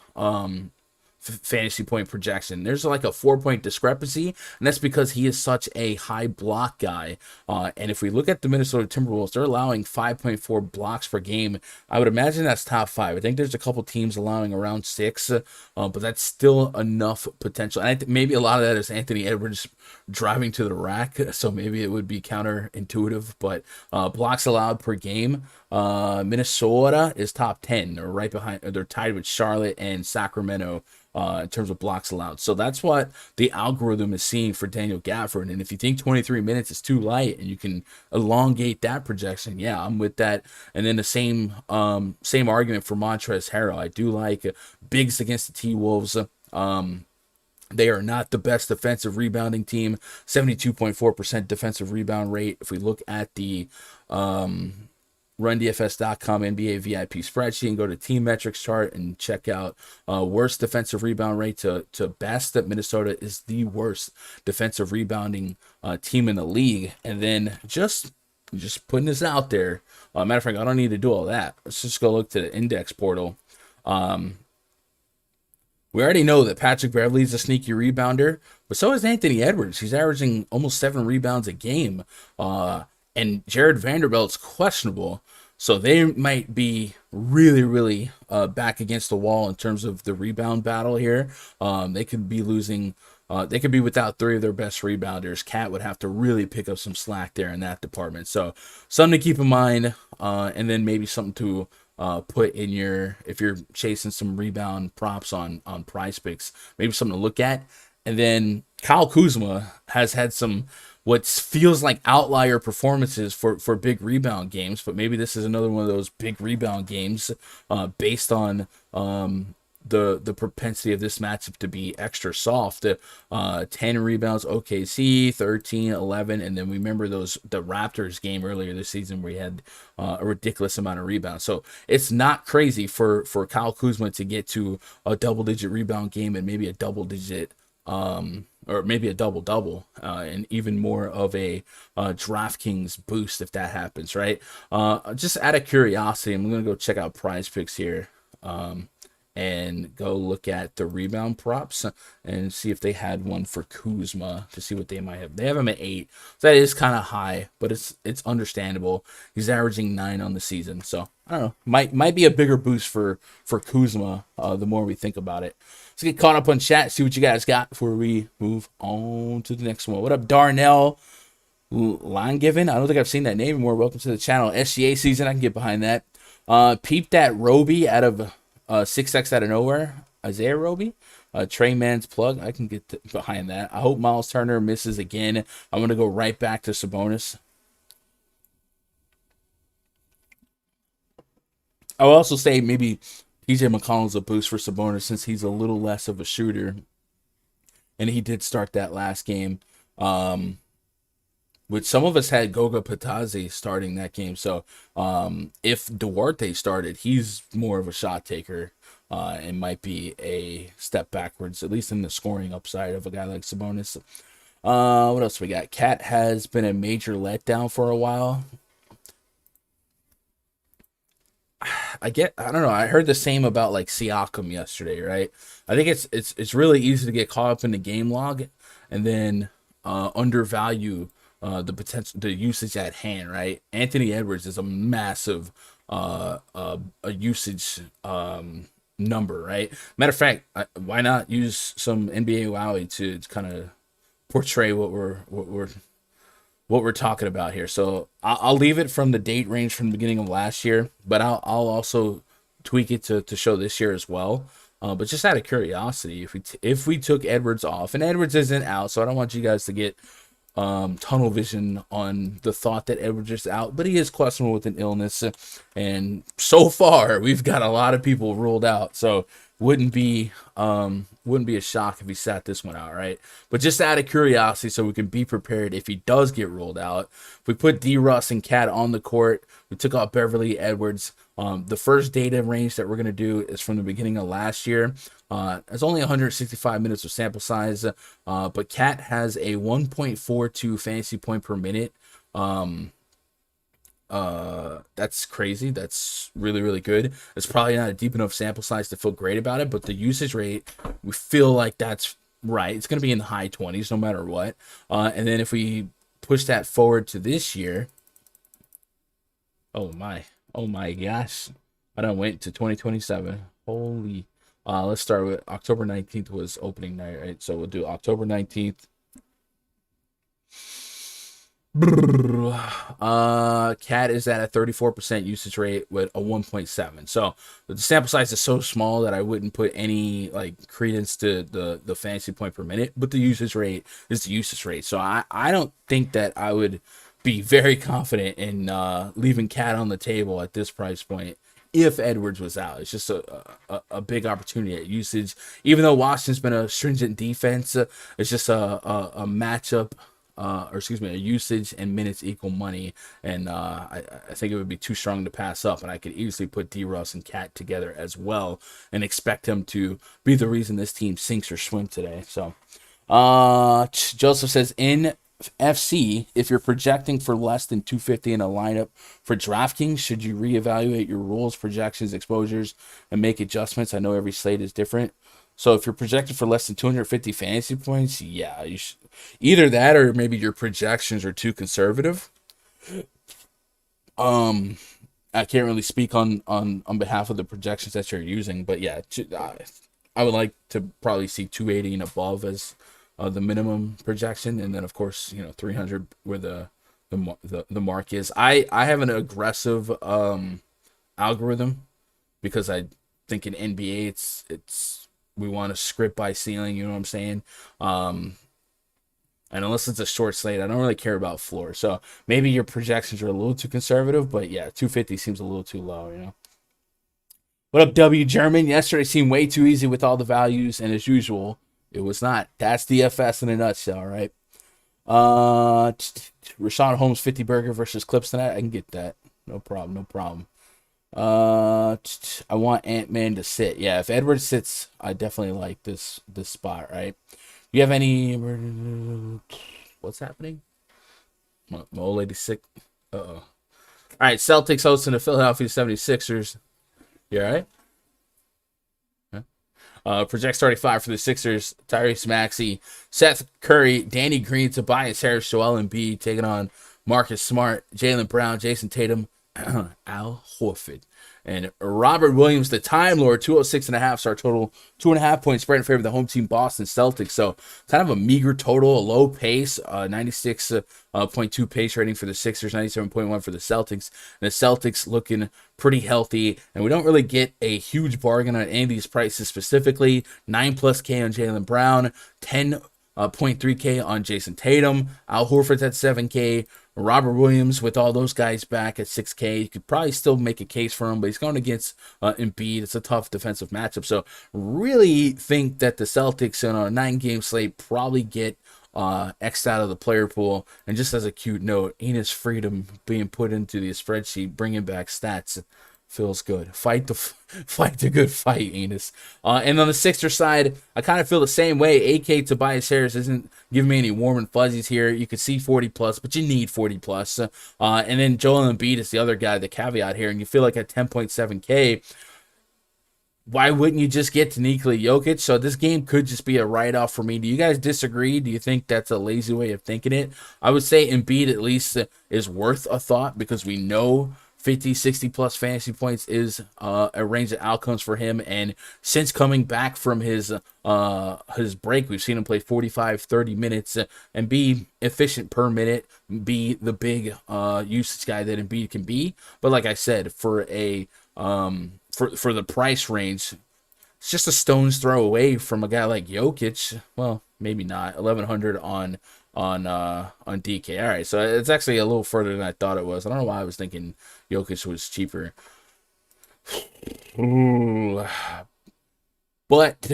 Speaker 1: fantasy point projection. There's like a 4-point discrepancy, and that's because he is such a high block guy. And if we look at the Minnesota Timberwolves, they're allowing 5.4 blocks per game. I would imagine that's top 5. I think there's a couple teams allowing around 6, but that's still enough potential. And I think maybe a lot of that is Anthony Edwards driving to the rack, so maybe it would be counterintuitive. But blocks allowed per game, Minnesota is top 10. They're right behind. They're tied with Charlotte and Sacramento in terms of blocks allowed. So that's what the algorithm is seeing for Daniel Gafford. And if you think 23 minutes is too light and you can elongate that projection, yeah, I'm with that. And then the same argument for Montrezl Harrell. I do like bigs against the T-Wolves. They are not the best defensive rebounding team. 72.4% defensive rebound rate. If we look at the RunDFS.com NBA VIP spreadsheet and go to team metrics chart and check out worst defensive rebound rate to best, that Minnesota is the worst defensive rebounding team in the league. And then just putting this out there. Matter of fact, I don't need to do all that. Let's just go look to the index portal. We already know that Patrick Beverley's a sneaky rebounder, but so is Anthony Edwards. He's averaging almost 7 rebounds a game. And Jared Vanderbilt's questionable. So they might be really, really back against the wall in terms of the rebound battle here. They could be losing. They could be without 3 of their best rebounders. Cat would have to really pick up some slack there in that department. So something to keep in mind. And then maybe something to put in your, if you're chasing some rebound props on PrizePicks, maybe something to look at. And then Kyle Kuzma has had some what feels like outlier performances for big rebound games, but maybe this is another one of those big rebound games based on the propensity of this matchup to be extra soft. 10 rebounds, OKC, 13, 11, and then we remember the Raptors game earlier this season where he had a ridiculous amount of rebounds. So it's not crazy for Kyle Kuzma to get to a double-digit rebound game and maybe a double-digit or maybe a double-double, and even more of a DraftKings boost if that happens, right? Just out of curiosity, I'm going to go check out PrizePicks here and go look at the rebound props and see if they had one for Kuzma to see what they might have. They have him at 8. So that is kind of high, but it's understandable. He's averaging 9 on the season, so I don't know. Might be a bigger boost for Kuzma the more we think about it. Let's get caught up on chat, see what you guys got before we move on to the next one. What up, Darnell Langiven? I don't think I've seen that name anymore. Welcome to the channel. SGA season, I can get behind that. Peep that Roby out of 6X out of nowhere. Isaiah Roby. Trey Man's plug, I can get behind that. I hope Miles Turner misses again. I'm going to go right back to Sabonis. I'll also say maybe PJ McConnell's a boost for Sabonis since he's a little less of a shooter. And he did start that last game. Which some of us had Goga Patadze starting that game. So if Duarte started, he's more of a shot taker and might be a step backwards, at least in the scoring upside of a guy like Sabonis. What else we got? Cat has been a major letdown for a while. I don't know. I heard the same about like Siakam yesterday, right? I think it's really easy to get caught up in the game log and then undervalue the potential, the usage at hand, right? Anthony Edwards is a massive a usage number, right? Matter of fact, why not use some NBA Wowie to kind of portray what we're talking about here. So I'll leave it from the date range from the beginning of last year, but I'll also tweak it to show this year as well. But just out of curiosity, if we took Edwards off, and Edwards isn't out, so I don't want you guys to get tunnel vision on the thought that Edwards is out, but he is questionable with an illness, and so far we've got a lot of people ruled out, so wouldn't be a shock if he sat this one out, right? But just out of curiosity, so we can be prepared if he does get ruled out, if we put D. Russ and Cat on the court, we took out Beverly, Edwards. The first data range that we're going to do is from the beginning of last year. It's only 165 minutes of sample size, but Cat has a 1.42 fantasy point per minute. That's crazy. That's really, really good. It's probably not a deep enough sample size to feel great about it, but the usage rate, we feel like that's right. It's going to be in the high 20s no matter what. And then if we push that forward to this year, oh my gosh, I done went to 2027. Holy. Let's start with October 19th was opening night, right? So we'll do October 19th. Cat is at a 34% usage rate with a 1.7. So the sample size is so small that I wouldn't put any like credence to the fantasy point per minute, but the usage rate is the usage rate. So I don't think that I would be very confident in leaving Cat on the table at this price point if Edwards was out. It's just a big opportunity at usage. Even though Washington's been a stringent defense, it's just a matchup, a usage and minutes equal money. And I think it would be too strong to pass up. And I could easily put D. Russ and Cat together as well and expect him to be the reason this team sinks or swims today. So Joseph says, in FC, if you're projecting for less than 250 in a lineup for DraftKings, should you reevaluate your rules, projections, exposures, and make adjustments? I know every slate is different. So if you're projected for less than 250 fantasy points, yeah, you should. Either that or maybe your projections are too conservative. I can't really speak on behalf of the projections that you're using, but yeah, I would like to probably see 280 and above as the minimum projection, and then of course 300 where the mark is. I have an aggressive algorithm because I think in NBA it's we want to script by ceiling, you know what I'm saying? And unless it's a short slate, I don't really care about floor. So maybe your projections are a little too conservative, but yeah, 250 seems a little too low, What up, W German? Yesterday seemed way too easy with all the values, and as usual, it was not. That's DFS in a nutshell, right? Rashawn Holmes 50 burger versus Clips tonight. I can get that. No problem. I want Ant-Man to sit. Yeah, if Edwards sits, I definitely like this spot, right? Do you have any... What's happening? My old lady sick. Uh-oh. All right, Celtics hosting the Philadelphia 76ers. You all right? Project 35 for the Sixers. Tyrese Maxey, Seth Curry, Danny Green, Tobias Harris, Joel Embiid taking on Marcus Smart, Jaylen Brown, Jason Tatum, Al Horford, and Robert Williams, the Time Lord. 206.5 star total, 2.5 point spread in favor of the home team Boston Celtics. So kind of a meager total, a low pace, 96.2 pace rating for the Sixers, 97.1 for the Celtics. And the Celtics looking pretty healthy, and we don't really get a huge bargain on any of these prices specifically. 9+ K on Jaylen Brown, 10.3K on Jason Tatum. Al Horford's at 7K. Robert Williams, with all those guys back at 6K, you could probably still make a case for him, but he's going against Embiid. It's a tough defensive matchup. So really think that the Celtics on a 9-game slate probably get X'd out of the player pool. And just as a cute note, Enos Freedom being put into the spreadsheet, bringing back stats, feels good. Fight the good fight, Enos. And on the Sixers side, I kind of feel the same way. AK Tobias Harris isn't giving me any warm and fuzzies here. You could see 40+, but you need 40+. And then Joel Embiid is the other guy, the caveat here, and you feel like at 10.7K, why wouldn't you just get to Nikola Jokic? So this game could just be a write-off for me. Do you guys disagree? Do you think that's a lazy way of thinking it? I would say Embiid at least is worth a thought because we know 50, 60+ fantasy points is a range of outcomes for him. And since coming back from his break, we've seen him play 45, 30 minutes and be efficient per minute, be the big usage guy that Embiid can be. But like I said, for a for the price range, it's just a stone's throw away from a guy like Jokic. Well, maybe not. 1,100 on on DK. All right, so it's actually a little further than I thought it was. I don't know why I was thinking Jokic was cheaper. Ooh. But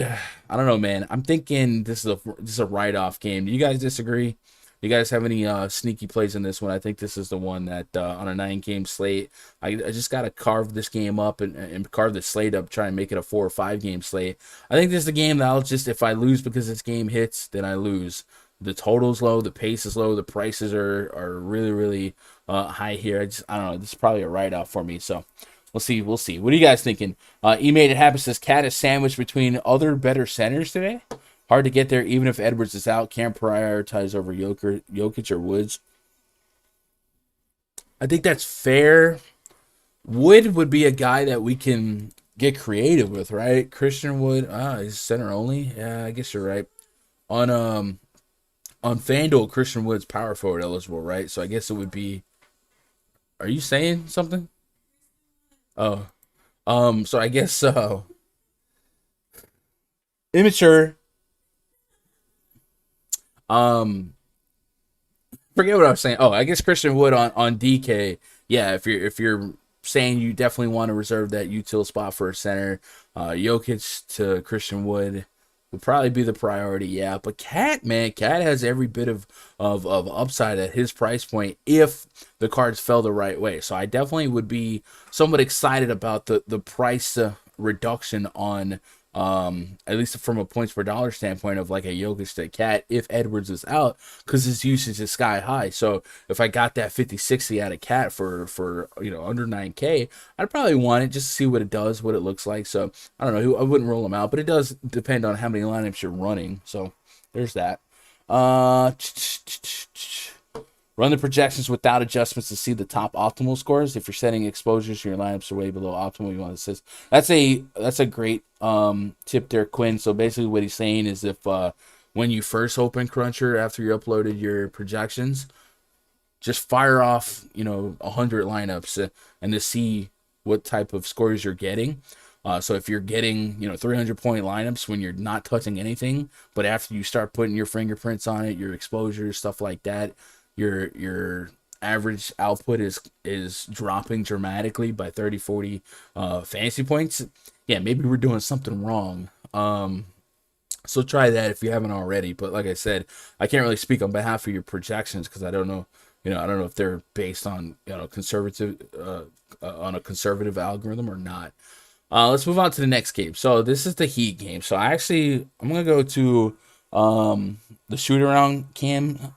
Speaker 1: I don't know, man. I'm thinking this is a write-off game. Do you guys disagree? You guys have any sneaky plays in this one? I think this is the one that on a 9-game slate, I just got to carve this game up and carve the slate up, try and make it a 4 or 5-game slate. I think this is the game that I'll just, if I lose because this game hits, then I lose. The total's low, the pace is low, the prices are really, really high here. I don't know. This is probably a write-off for me, so we'll see. We'll see. What are you guys thinking? E Made It Happen says Cat is sandwiched between other better centers today. Hard to get there even if Edwards is out. Can't prioritize over Jokic or Woods. I think that's fair. Wood would be a guy that we can get creative with, right? Christian Wood, he's center only. Yeah, I guess you're right. On Fanduel, Christian Wood's power forward eligible, right? So I guess it would be. Are you saying something? Oh, so I guess immature. Um, Forget what I was saying. Oh, I guess Christian Wood on DK. Yeah, if you're saying you definitely want to reserve that util spot for a center, Jokic to Christian Wood would probably be the priority. Yeah, but Cat, man, Cat has every bit of upside at his price point if the cards fell the right way. So I definitely would be somewhat excited about the price reduction on at least from a points per dollar standpoint of like a Jokic to Cat if Edwards is out, because his usage is sky high. So if I got that 50-60 out of Cat for under 9K, I'd probably want it just to see what it does, what it looks like. So I don't know, I wouldn't roll him out, but it does depend on how many lineups you're running. So there's that. Run the projections without adjustments to see the top optimal scores. If you're setting exposures, your lineups are way below optimal. You want to assist. That's a great tip there, Quinn. So basically, what he's saying is if when you first open Cruncher after you uploaded your projections, just fire off 100 lineups and to see what type of scores you're getting. So if you're getting 300-point lineups when you're not touching anything, but after you start putting your fingerprints on it, your exposures, stuff like that, your average output is dropping dramatically by 30-40 fantasy points. Yeah, maybe we're doing something wrong. So try that if you haven't already. But like I said, I can't really speak on behalf of your projections because I don't know. I don't know if they're based on conservative on a conservative algorithm or not. Let's move on to the next game. So this is the Heat game. So I'm gonna go to the shoot around cam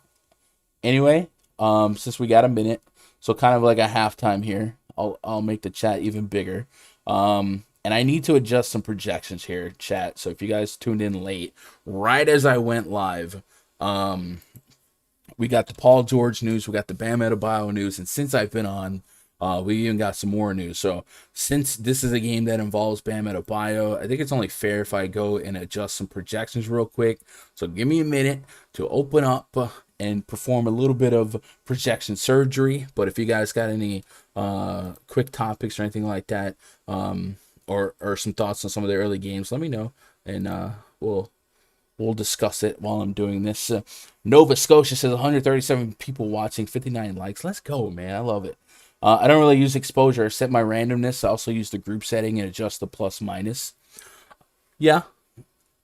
Speaker 1: anyway. Since we got a minute, so kind of like a halftime here. I'll make the chat even bigger. And I need to adjust some projections here, chat. So if you guys tuned in late, right as I went live, we got the Paul George news, we got the Bam Adebayo news, and since I've been on, we even got some more news. So since this is a game that involves Bam Adebayo, I think it's only fair if I go and adjust some projections real quick. So give me a minute to open up and perform a little bit of projection surgery. But if you guys got any quick topics or anything like that, or some thoughts on some of the early games, let me know, and we'll discuss it while I'm doing this. Nova Scotia says 137 people watching, 59 likes. Let's go, man. I love it. I don't really use exposure. I set my randomness. I also use the group setting and adjust the plus minus. Yeah.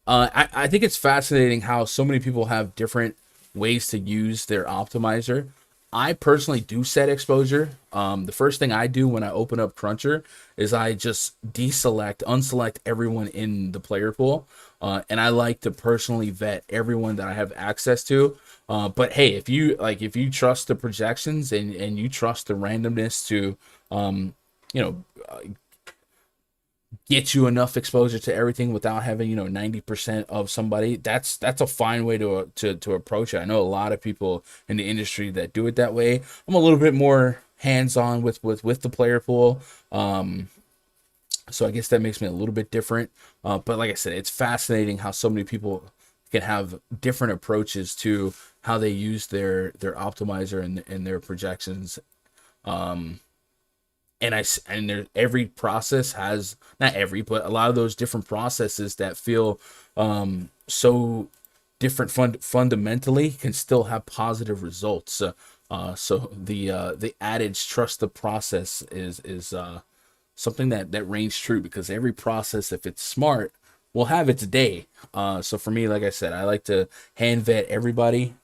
Speaker 1: I think it's fascinating how so many people have different ways to use their optimizer. I personally do set exposure. The first thing I do when I open up Cruncher is I just unselect everyone in the player pool. And I like to personally vet everyone that I have access to. But hey, if you trust the projections and you trust the randomness to, get you enough exposure to everything without having 90% of somebody, that's a fine way to approach it. I know a lot of people in the industry that do it that way. I'm a little bit more hands-on with the player pool, so I guess that makes me a little bit different, but like I said, it's fascinating how so many people can have different approaches to how they use their optimizer and their projections. And every process has, not every, but a lot of those different processes that feel so different fundamentally can still have positive results. So the adage "trust the process" is something that reigns true, because every process, if it's smart, will have its day. So for me, like I said, I like to hand vet everybody,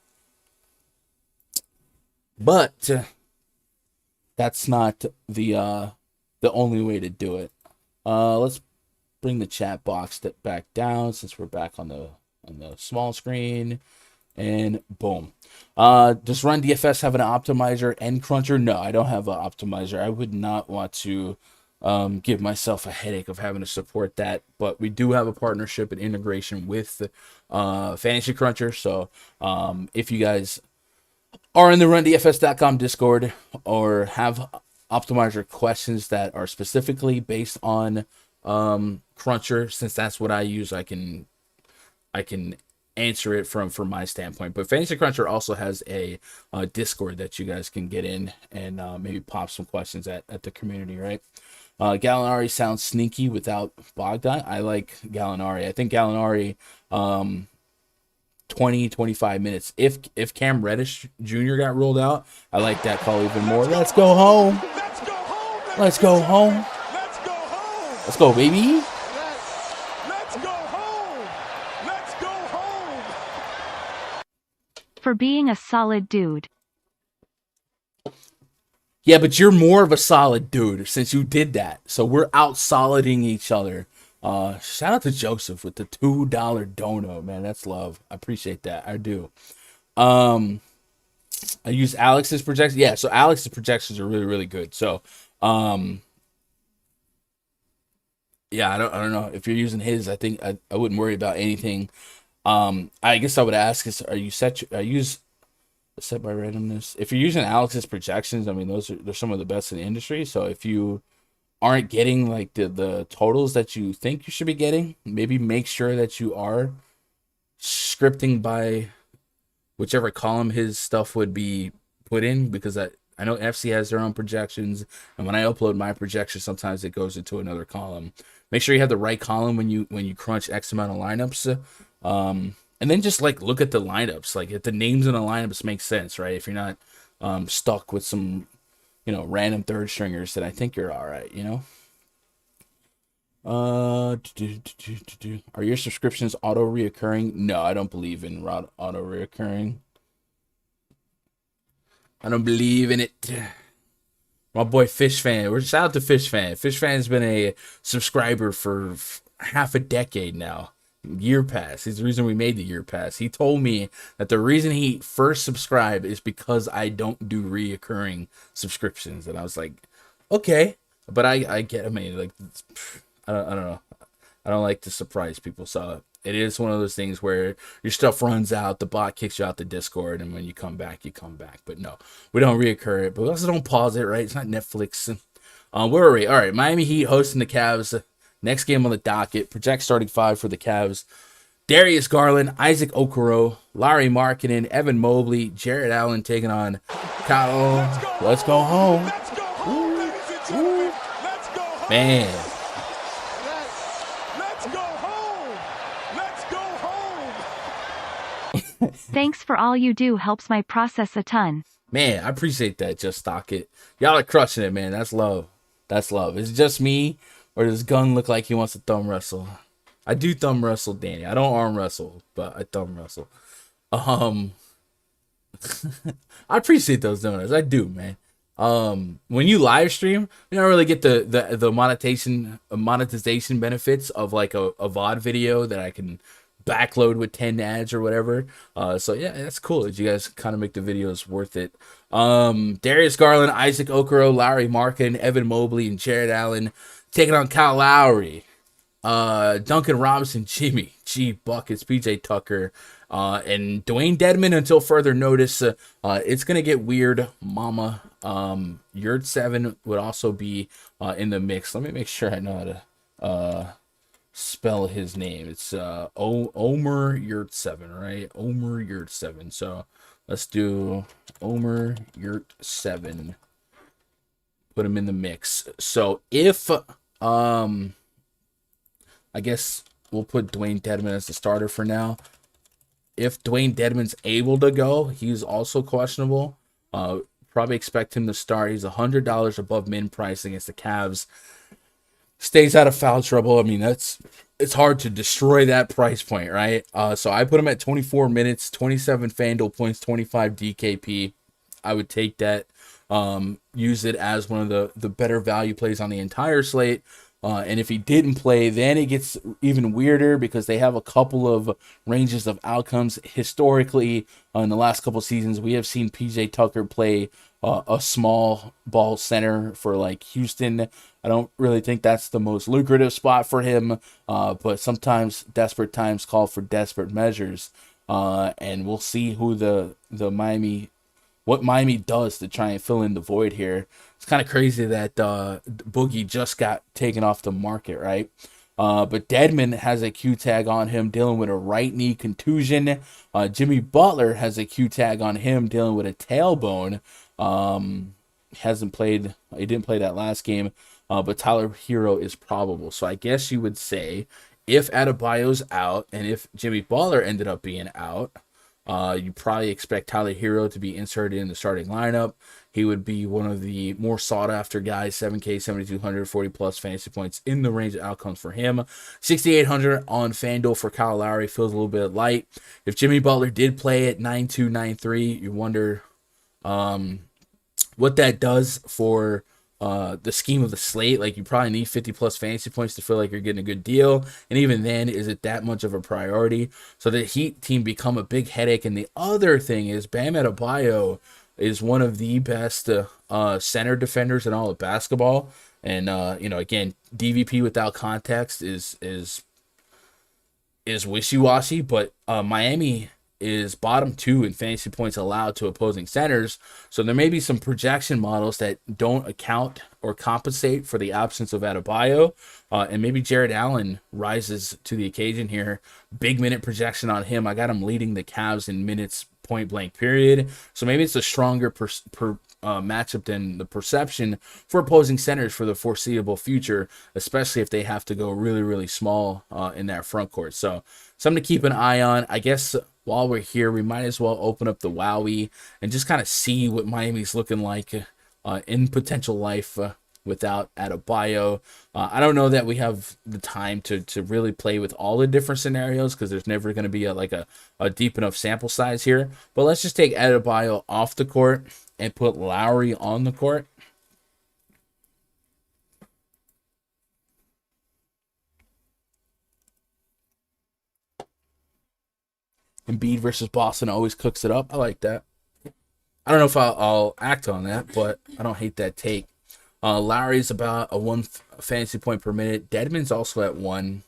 Speaker 1: but that's not the only way to do it. Let's bring the chat box back down, since we're back on the small screen, and boom. Does Run DFS have an optimizer and cruncher? No, I don't have an optimizer. I would not want to give myself a headache of having to support that, but we do have a partnership and integration with Fantasy Cruncher. So if you guys are in the RunDFS.com Discord or have optimizer questions that are specifically based on Cruncher, since that's what I use, I can answer it from my standpoint. But Fantasy Cruncher also has a Discord that you guys can get in and maybe pop some questions at the community, right? Gallinari sounds sneaky without Bogdan. I like Gallinari. I think Gallinari 20-25 minutes. If Cam Reddish Jr. got ruled out, I like that call even more. Let's go home. Let's go home. Let's go, baby.
Speaker 2: For being a solid dude.
Speaker 1: Yeah, but you're more of a solid dude since you did that. So we're out soliding each other. Shout out to Joseph with the $2 dono, man. That's love. I appreciate that. I do. I use Alex's projections. Yeah, so Alex's projections are really, really good. So yeah, I don't know if you're using his. I think I wouldn't worry about anything. I guess I would ask is, are you set by randomness? If you're using Alex's projections, I mean, they're some of the best in the industry. So if you aren't getting like the totals that you think you should be getting, maybe make sure that you are scripting by whichever column his stuff would be put in, because I know FC has their own projections, and when I upload my projection, sometimes it goes into another column. Make sure you have the right column when you crunch X amount of lineups. And then just like look at the lineups, like if the names in the lineups make sense, right? If you're not stuck with some, random third stringers, then I think you're all right, Are your subscriptions auto reoccurring? No, I don't believe in auto reoccurring. I don't believe in it. My boy Fish Fan, shout out to Fish Fan. Fish Fan's been a subscriber for half a decade now. Year pass. He's the reason we made the year pass. He told me that the reason he first subscribed is because I don't do reoccurring subscriptions, and I was like, okay, but I get. I mean, like, I don't know. I don't like to surprise people, so it is one of those things where your stuff runs out, the bot kicks you out the Discord, and when you come back, you come back. But no, we don't reoccur it, but we also don't pause it, right? It's not Netflix. Where are we? All right, Miami Heat hosting the Cavs. Next game on the docket. Project starting five for the Cavs: Darius Garland, Isaac Okoro, Larry Markkinen, Evan Mobley, Jared Allen taking on Kyle. Let's go home. Man.
Speaker 2: Thanks for all you do. Helps my process a ton.
Speaker 1: Man, I appreciate that. Just stock it. Y'all are crushing it, man. That's love. That's love. Is it just me, or does Gunn look like he wants to thumb wrestle? I do thumb wrestle Danny. I don't arm wrestle, but I thumb wrestle. I appreciate those donuts. I do, man. When you live stream, you don't really get the monetization benefits of like a VOD video that I can backload with 10 ads or whatever. So yeah, that's cool that you guys kind of make the videos worth it. Darius Garland, Isaac Okoro, Larry Markkinen, Evan Mobley, and Jared Allen taking on Kyle Lowry, Duncan Robinson, Jimmy G Buckets, PJ Tucker, and Dwayne Dedman until further notice. It's gonna get weird, mama. Yurt 7 would also be in the mix. Let me make sure I know how to spell his name. It's Omer Yurt 7, right? Omer Yurt 7. So let's do Omer Yurt 7. Put him in the mix. So if I guess we'll put Dwayne Dedman as the starter for now. if Dwayne Dedmon's able to go, he's also questionable. Probably expect him to start. He's $100 above min price against the Cavs. Stays out of foul trouble. I mean, it's hard to destroy that price point, right? So I put him at 24 minutes, 27 Fanduel points, 25 DKP. I would take that. Use it as one of the better value plays on the entire slate. And if he didn't play, then it gets even weirder because they have a couple of ranges of outcomes. Historically, in the last couple of seasons, we have seen PJ Tucker play a small ball center for like Houston. I don't really think that's the most lucrative spot for him, but sometimes desperate times call for desperate measures. And we'll see who what Miami does to try and fill in the void here. It's kind of crazy that Boogie just got taken off the market, right? But Dedmon has a Q tag on him dealing with a right knee contusion. Jimmy Butler has a Q tag on him dealing with a tailbone. Hasn't played. He didn't play that last game, but Tyler Hero is probable. So I guess you would say if Adebayo's out and if Jimmy Butler ended up being out, you probably expect Tyler Hero to be inserted in the starting lineup. He would be one of the more sought-after guys, 7K, 7,200, 40-plus fantasy points in the range of outcomes for him. 6,800 on FanDuel for Kyle Lowry feels a little bit light. If Jimmy Butler did play at 9.2, 9.3, you wonder what that does for the scheme of the slate. Like, you probably need 50-plus fantasy points to feel like you're getting a good deal. And even then, is it that much of a priority? So the Heat team become a big headache. And the other thing is Bam Adebayo is one of the best center defenders in all of basketball. And, again, DVP without context is wishy-washy. But Miami is bottom 2 in fantasy points allowed to opposing centers. So there may be some projection models that don't account or compensate for the absence of Adebayo. And maybe Jared Allen rises to the occasion here. Big minute projection on him. I got him leading the Cavs in minutes point blank period. So maybe it's a stronger matchup than the perception for opposing centers for the foreseeable future, especially if they have to go really, really small in that front court. So something to keep an eye on. I guess while we're here, we might as well open up the Wowie and just kind of see what Miami's looking like in potential life without Adebayo. I don't know that we have the time to really play with all the different scenarios because there's never going to be a deep enough sample size here. But let's just take Adebayo off the court and put Lowry on the court. Embiid versus Boston always cooks it up. I like that. I don't know if I'll act on that, but I don't hate that take. Lowry's about a 1 fantasy point per minute. Dedmon's also at 1.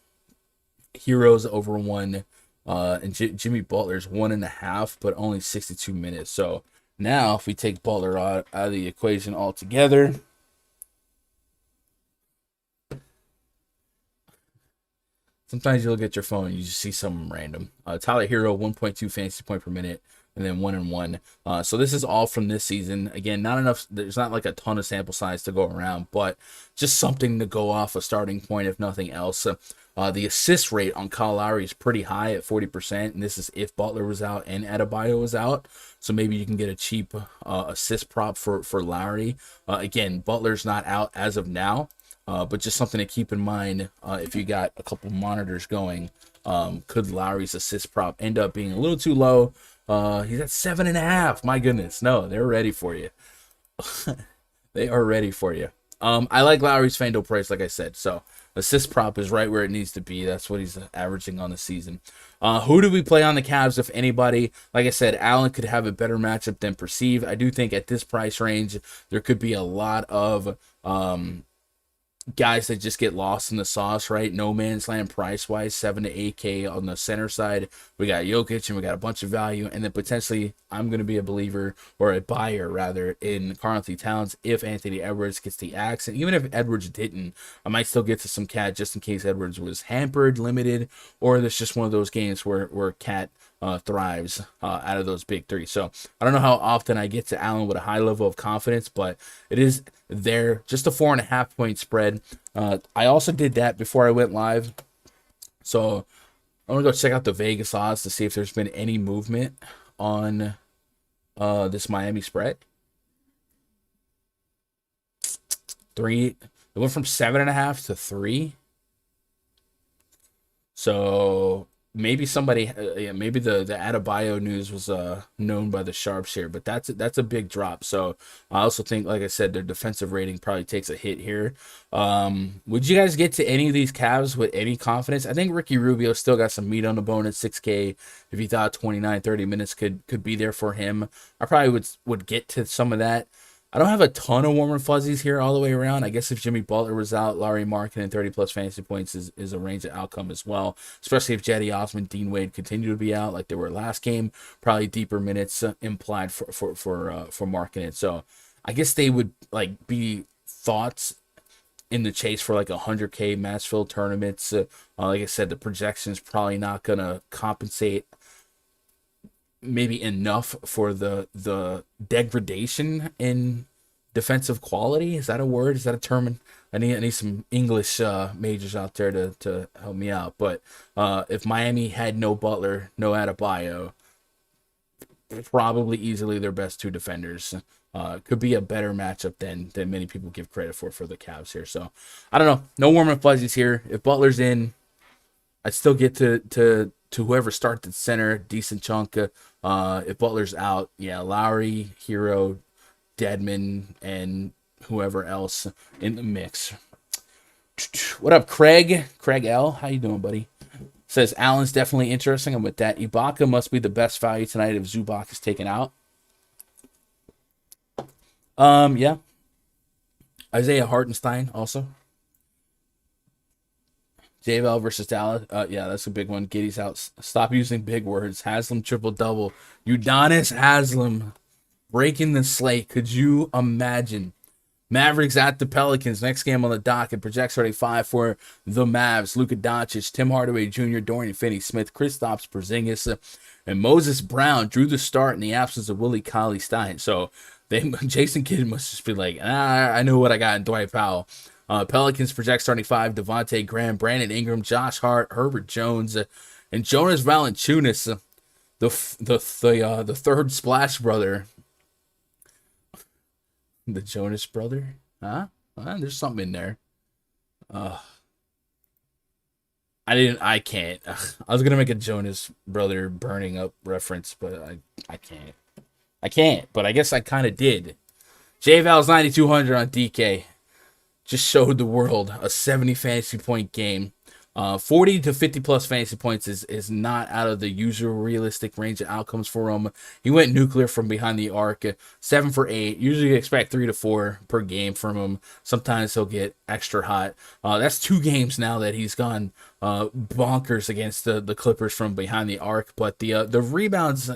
Speaker 1: Heroes over 1. And Jimmy Butler's 1.5, but only 62 minutes. So now if we take Butler out of the equation altogether, sometimes you'll get your phone and you just see something random. Tyler Hero, 1.2 fantasy point per minute, and then 1-1. So this is all from this season. Again, not enough. There's not like a ton of sample size to go around, but just something to go off a starting point, if nothing else. The assist rate on Kyle Lowry is pretty high at 40%, and this is if Butler was out and Adebayo was out. So maybe you can get a cheap assist prop for Lowry. Again, Butler's not out as of now. But just something to keep in mind if you got a couple monitors going. Could Lowry's assist prop end up being a little too low? He's at 7.5. My goodness. No, they're ready for you. They are ready for you. I like Lowry's FanDuel price, like I said. So assist prop is right where it needs to be. That's what he's averaging on the season. Who do we play on the Cavs, if anybody? Like I said, Allen could have a better matchup than perceived. I do think at this price range, there could be a lot of guys that just get lost in the sauce, right? No man's land price-wise, 7 to 8K on the center side. We got Jokic and we got a bunch of value. And then potentially I'm going to be a believer, or a buyer rather, in Karl-Anthony Towns if Anthony Edwards gets the axe. And even if Edwards didn't, I might still get to some Cat just in case Edwards was hampered, limited, or there's just one of those games where Cat thrives out of those big three. So I don't know how often I get to Allen with a high level of confidence, but it is there. Just a 4.5 point spread. I also did that before I went live. So I'm gonna go check out the Vegas odds to see if there's been any movement on this Miami spread. 3. It went from 7.5 to 3. So maybe somebody, maybe the Adebayo news was known by the sharps here, but that's a big drop. So I also think, like I said, their defensive rating probably takes a hit here. Would you guys get to any of these Cavs with any confidence? I think Ricky Rubio still got some meat on the bone at 6K. If you thought 29, 30 minutes could be there for him, I probably would get to some of that. I don't have a ton of warm and fuzzies here all the way around. I guess if Jimmy Butler was out, Larry Markin and 30-plus fantasy points is a range of outcome as well, especially if Jetty Osman, Dean Wade continue to be out like they were last game. Probably deeper minutes implied for Markin. So I guess they would like be thoughts in the chase for like 100K match-filled tournaments. Like I said, the projection's probably not going to compensate maybe enough for the degradation in defensive quality. Is that a word? Is that a term? I need some English majors out there to help me out. But if Miami had no Butler, no Adebayo, probably easily their best 2 defenders. Could be a better matchup than many people give credit for the Cavs here. So I don't know. No warm and fuzzies here. If Butler's in, I'd still get to whoever starts at center, decent chunk. If Butler's out, yeah, Lowry, Hero, Dedmon, and whoever else in the mix. What up, Craig? Craig L. How you doing, buddy? Says Allen's definitely interesting. I'm with that. Ibaka must be the best value tonight if Zubac is taken out. Yeah. Isaiah Hartenstein also. JVL versus Dallas. Yeah, that's a big one. Giddy's out. Stop using big words. Haslam triple-double. Udonis Haslam breaking the slate. Could you imagine? Mavericks at the Pelicans. Next game on the docket. Projects 35 for the Mavs. Luka Doncic, Tim Hardaway Jr., Dorian Finney-Smith, Kristaps Porzingis, and Moses Brown drew the start in the absence of Willie Cauley-Stein. So Jason Kidd must just be like, I know what I got in Dwight Powell. Pelicans project starting 5, Devontae Graham, Brandon Ingram, Josh Hart, Herbert Jones, and Jonas Valanciunas, the third Splash brother. The Jonas brother? Huh? There's something in there. I can't. I was gonna make a Jonas brother burning up reference, but I can't. But I guess I kind of did. J-Val's 9,200 on DK. Just showed the world a 70 fantasy point game. 40 to 50 plus fantasy points is not out of the usual realistic range of outcomes for him. He went nuclear from behind the arc, 7 for 8. Usually you expect 3 to 4 per game from him. Sometimes he'll get extra hot. That's 2 games now that he's gone bonkers against the Clippers from behind the arc. But the rebounds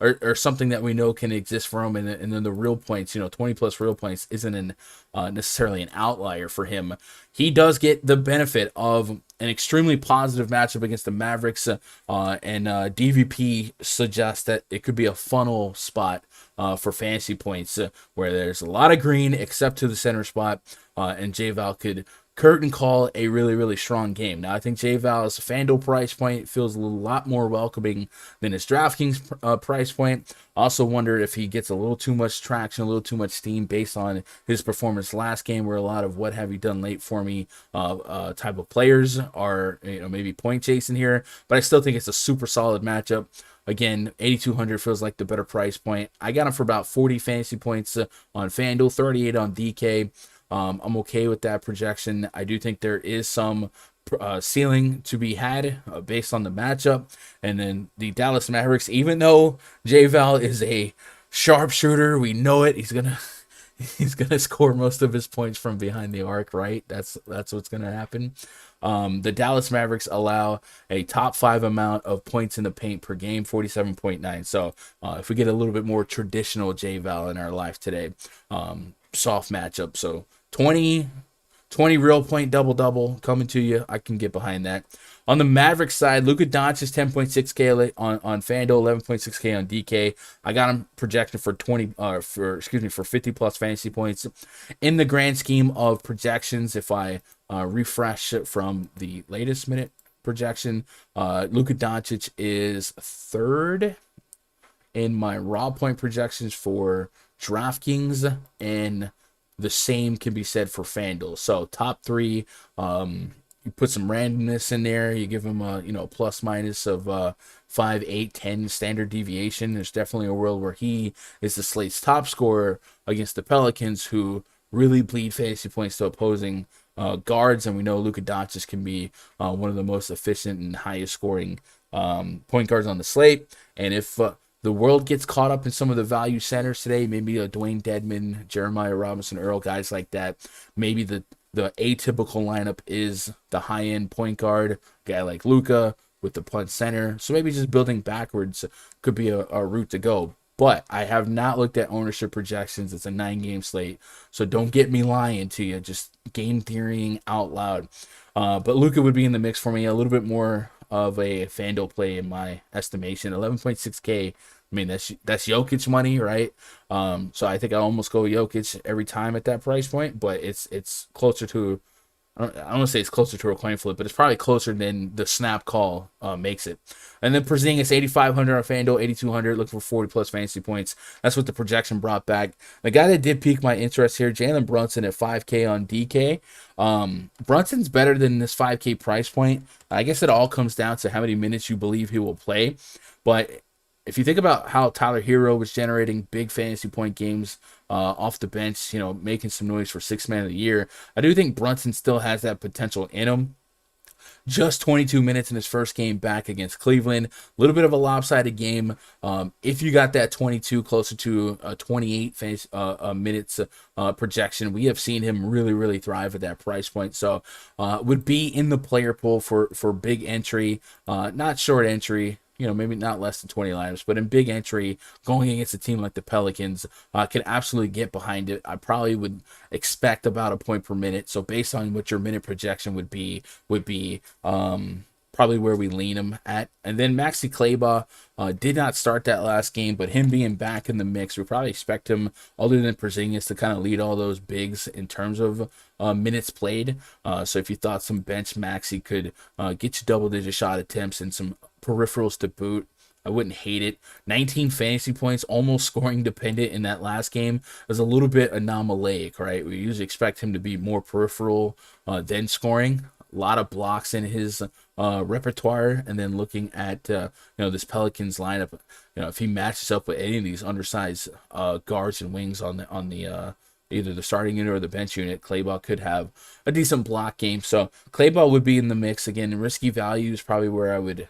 Speaker 1: are something that we know can exist for him, and then the real points, 20 plus real points isn't necessarily an outlier for him. He does get the benefit of an extremely positive matchup against the Mavericks, and DVP suggests that it could be a funnel spot for fantasy points, where there's a lot of green except to the center spot, and J-Val could curtain call a really, really strong game. Now, I think J-Val's Fanduel price point feels a lot more welcoming than his DraftKings price point. Also wonder if he gets a little too much traction, a little too much steam based on his performance last game, where a lot of what have you done late for me type of players are maybe point chasing here. But I still think it's a super solid matchup. Again, 8,200 feels like the better price point. I got him for about 40 fantasy points on Fanduel, 38 on DK. I'm okay with that projection. I do think there is some ceiling to be had based on the matchup. And then the Dallas Mavericks, even though J-Val is a sharpshooter, we know it. He's gonna score most of his points from behind the arc, right? That's what's gonna happen. The Dallas Mavericks allow a top 5 amount of points in the paint per game, 47.9. So if we get a little bit more traditional J-Val in our life today, soft matchup. So 20 real point double coming to you. I can get behind that. On the Mavericks side, Luka Doncic 10.6K on FanDuel, 11.6K on DK. I got him projected for 50 plus fantasy points. In the grand scheme of projections, if I refresh it from the latest minute projection. Luka Doncic is third in my raw point projections for DraftKings, and the same can be said for Fanduel. So top three, you put some randomness in there. You give him a plus minus of 5, 8, 10 standard deviation. There's definitely a world where he is the slate's top scorer against the Pelicans, who really bleed fantasy points to opposing guards, and we know Luka Doncic can be one of the most efficient and highest scoring point guards on the slate. And if the world gets caught up in some of the value centers today, maybe a Dwayne Dedman, Jeremiah Robinson Earl, guys like that, maybe the atypical lineup is the high-end point guard, guy like Luka with the punt center. So maybe just building backwards could be a route to go. But I have not looked at ownership projections. It's a 9-game slate, so don't get me lying to you. Just game theorying out loud. But Luka would be in the mix for me. A little bit more of a Fanduel play in my estimation. 11.6K. I mean, that's Jokic money, right? So I think I almost go Jokic every time at that price point. But it's closer to, I don't want to say it's closer to a coin flip, but it's probably closer than the snap call makes it. And then Porzingis 8,500 on FanDuel, 8,200, looking for 40 plus fantasy points. That's what the projection brought back. The guy that did pique my interest here, Jalen Brunson at 5K on DK. Brunson's better than this 5K price point. I guess it all comes down to how many minutes you believe he will play. But if you think about how Tyler Hero was generating big fantasy point games off the bench, making some noise for 6th man of the year, I do think Brunson still has that potential in him. Just 22 minutes in his first game back against Cleveland. A little bit of a lopsided game. If you got that 22 closer to 28 minutes projection, we have seen him really, really thrive at that price point. So would be in the player pool for big entry, not short entry. Maybe not less than 20 lineups, but in big entry, going against a team like the Pelicans, can absolutely get behind it. I probably would expect about a point per minute. So based on what your minute projection would be probably where we lean him at. And then Maxi Kleber did not start that last game, but him being back in the mix, we probably expect him, other than Porzingis, to kind of lead all those bigs in terms of minutes played. So if you thought some bench Maxi could get you double-digit shot attempts and some peripherals to boot, I wouldn't hate it. 19 fantasy points, almost scoring dependent in that last game. It was a little bit anomalic, right? We usually expect him to be more peripheral than scoring. A lot of blocks in his repertoire, and then looking at this Pelicans lineup, if he matches up with any of these undersized guards and wings on the either the starting unit or the bench unit, Kleber could have a decent block game. So Kleber would be in the mix again. Risky value is probably where I would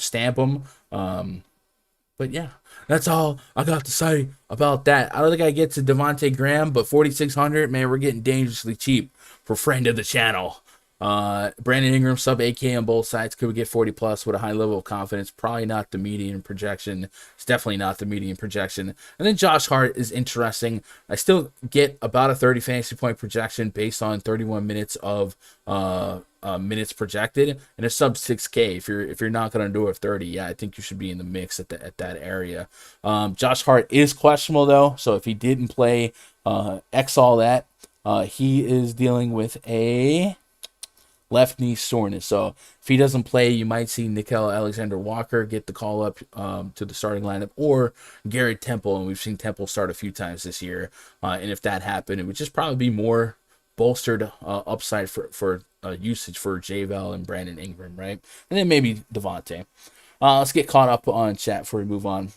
Speaker 1: stamp him. But yeah, that's all I got to say about that. I don't think I get to Devontae Graham, but 4,600, man, we're getting dangerously cheap for friend of the channel. Brandon Ingram sub 8K on both sides. Could we get 40 plus with a high level of confidence? Probably not the median projection. It's definitely not the median projection. And then Josh Hart is interesting. I still get about a 30 fantasy point projection based on 31 minutes of minutes projected, and a sub 6K. If you're not going to do a 30, yeah, I think you should be in the mix at that area. Josh Hart is questionable though, so if he didn't play, X all that, he is dealing with a left knee soreness. So if he doesn't play, you might see Nickeil Alexander-Walker get the call up to the starting lineup, or Garrett Temple, and we've seen Temple start a few times this year. And if that happened, it would just probably be more bolstered upside for usage for J-Val and Brandon Ingram, right? And then maybe Devontae. Let's get caught up on chat before we move on.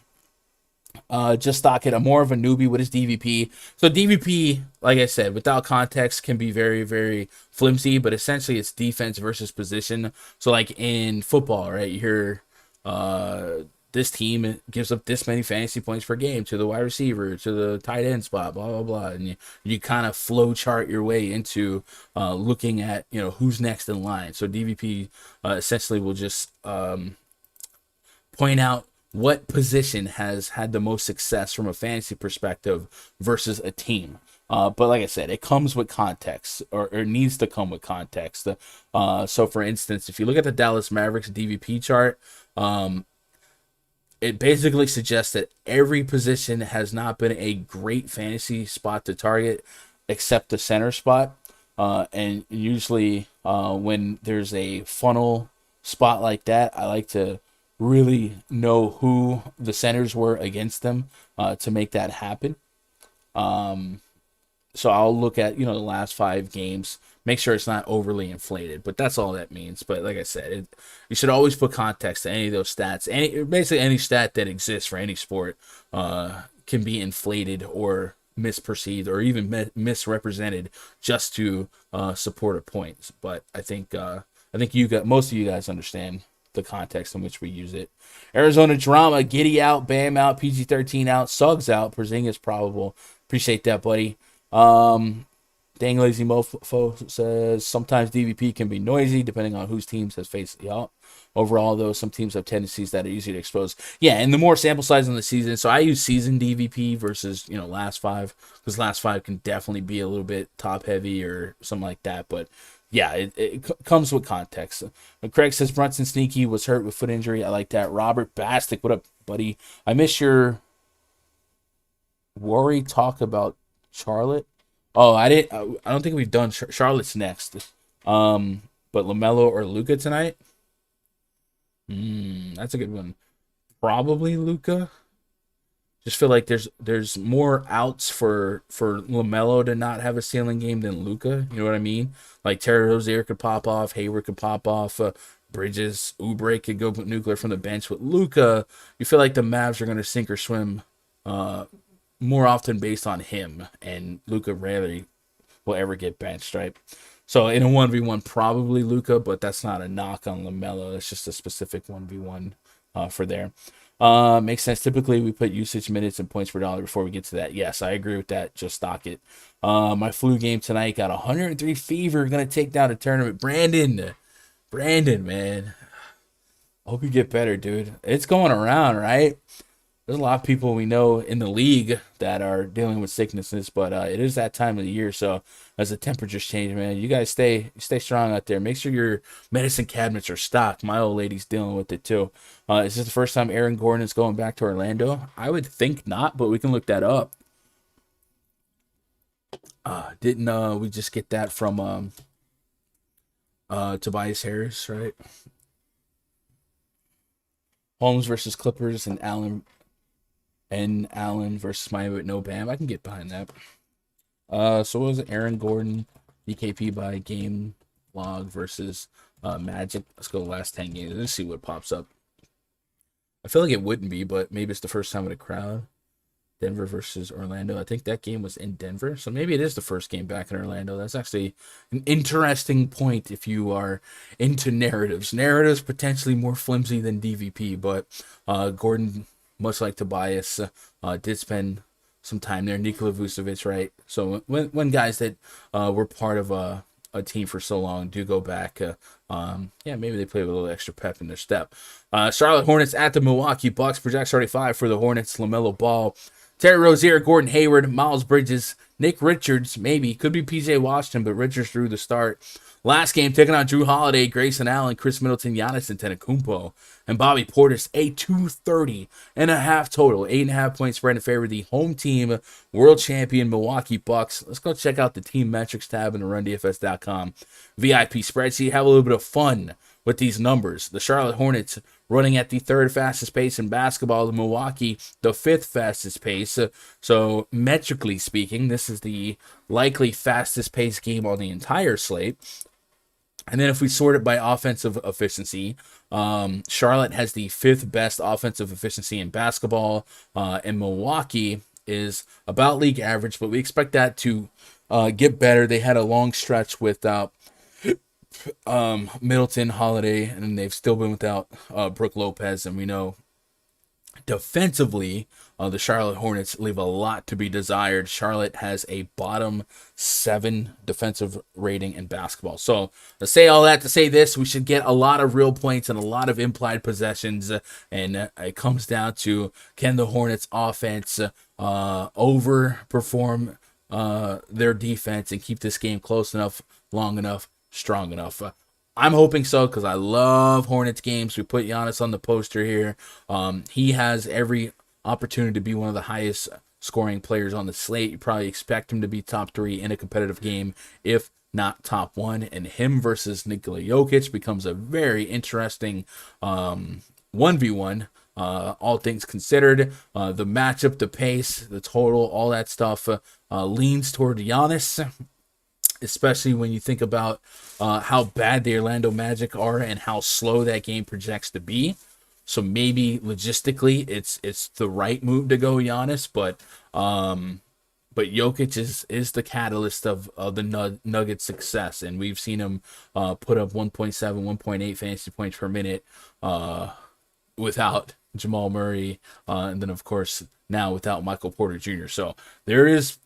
Speaker 1: Just stock it. I'm more of a newbie. What is DVP? So DVP, like I said, without context, can be very, very flimsy, but essentially it's defense versus position. So like in football, right, you hear this team gives up this many fantasy points per game to the wide receiver, to the tight end spot, blah, blah, blah. And you kind of flow chart your way into looking at, who's next in line. So DVP essentially will just point out what position has had the most success from a fantasy perspective versus a team. But like I said, it comes with context, or needs to come with context. So for instance, if you look at the Dallas Mavericks DVP chart, it basically suggests that every position has not been a great fantasy spot to target except the center spot. And usually when there's a funnel spot like that, I like to really know who the centers were against them to make that happen. So I'll look at, the last 5 games, make sure it's not overly inflated, but that's all that means. But like I said, you should always put context to any of those stats. Basically any stat that exists for any sport can be inflated or misperceived or even misrepresented just to support a point. But I think most of you guys understand the context in which we use it. Arizona drama: Giddy out, Bam out, PG-13 out, Suggs out, Porzingis probable. Appreciate that, buddy. Dang Lazy Mofo says sometimes DVP can be noisy depending on whose teams has faced the out. Overall, though, some teams have tendencies that are easy to expose. Yeah, and the more sample size on the season, so I use season DVP versus last 5, because last 5 can definitely be a little bit top heavy or something like that. But yeah, it comes with context. Craig says Brunson Sneaky was hurt with foot injury. I like that. Robert Bastic, what up, buddy? I miss your worry talk about Charlotte. Oh, I don't think we've done Charlotte's next. But LaMelo or Luka tonight? That's a good one. Probably Luka. Just feel like there's more outs for LaMelo to not have a ceiling game than Luka. You know what I mean? Like Terry Rozier could pop off, Hayward could pop off, Bridges, Ubray could go nuclear from the bench. With Luka, you feel like the Mavs are going to sink or swim more often based on him, and Luka rarely will ever get benched, right? So in a 1v1, probably Luka, but that's not a knock on LaMelo. It's just a specific 1v1 for there. Makes sense. Typically, we put usage, minutes, and points per dollar before we get to that. Yes, I agree with that. Just stock it. My flu game tonight got 103 fever. Going to take down a tournament. Brandon, man. I hope you get better, dude. It's going around, right? There's a lot of people we know in the league that are dealing with sicknesses, but it is that time of the year. So as the temperatures change, man, you guys stay strong out there. Make sure your medicine cabinets are stocked. My old lady's dealing with it too. Is this the first time Aaron Gordon is going back to Orlando? I would think not, but we can look that up. Didn't we just get that from Tobias Harris, right? Holmes versus Clippers and Allen versus Miami with no Bam. I can get behind that. So what was it? Aaron Gordon, BKP by game log versus Magic. Let's go the last 10 games. Let's see what pops up. I feel like it wouldn't be, but maybe it's the first time with a crowd. Denver versus Orlando. I think that game was in Denver, so maybe it is the first game back in Orlando. That's actually an interesting point if you are into narratives. Narratives potentially more flimsy than DVP, but Gordon, much like Tobias, did spend some time there. Nikola Vucevic, right? So when guys that were part of a team for so long do go back, maybe they play with a little extra pep in their step. Charlotte Hornets at the Milwaukee Bucks. Project 35 for the Hornets. LaMelo Ball, Terry Rozier, Gordon Hayward, Miles Bridges, Nick Richards, maybe. Could be PJ Washington, but Richards threw the start. Last game, taking on Drew Holiday, Grayson Allen, Chris Middleton, Giannis Antetokounmpo, and Bobby Portis. A 230.5 total. 8.5 point spread in favor of the home team, world champion Milwaukee Bucks. Let's go check out the team metrics tab in the RunDFS.com VIP spreadsheet. Have a little bit of fun with these numbers. The Charlotte Hornets running at the 3rd fastest pace in basketball. The Milwaukee, the 5th fastest pace. So metrically speaking, this is the likely fastest pace game on the entire slate. And then if we sort it by offensive efficiency, Charlotte has the 5th best offensive efficiency in basketball, and Milwaukee is about league average, but we expect that to get better. They had a long stretch without Middleton, Holiday, and they've still been without Brook Lopez, and we know defensively, the Charlotte Hornets leave a lot to be desired. Charlotte has a bottom 7 defensive rating in basketball. So to say all that, to say this, we should get a lot of real points and a lot of implied possessions. And it comes down to, can the Hornets offense overperform their defense and keep this game close enough, long enough, strong enough? I'm hoping so, because I love Hornets games. We put Giannis on the poster here. He has every opportunity to be one of the highest scoring players on the slate. You probably expect him to be top 3 in a competitive game, if not top 1, and him versus Nikola Jokic becomes a very interesting 1v1. All things considered, the matchup, the pace, the total, all that stuff leans toward Giannis, especially when you think about how bad the Orlando Magic are and how slow that game projects to be. So maybe logistically it's the right move to go Giannis, but Jokic is the catalyst of the Nuggets' success, and we've seen him put up 1.7, 1.8 fantasy points per minute without Jamal Murray, and then of course now without Michael Porter Jr. So there's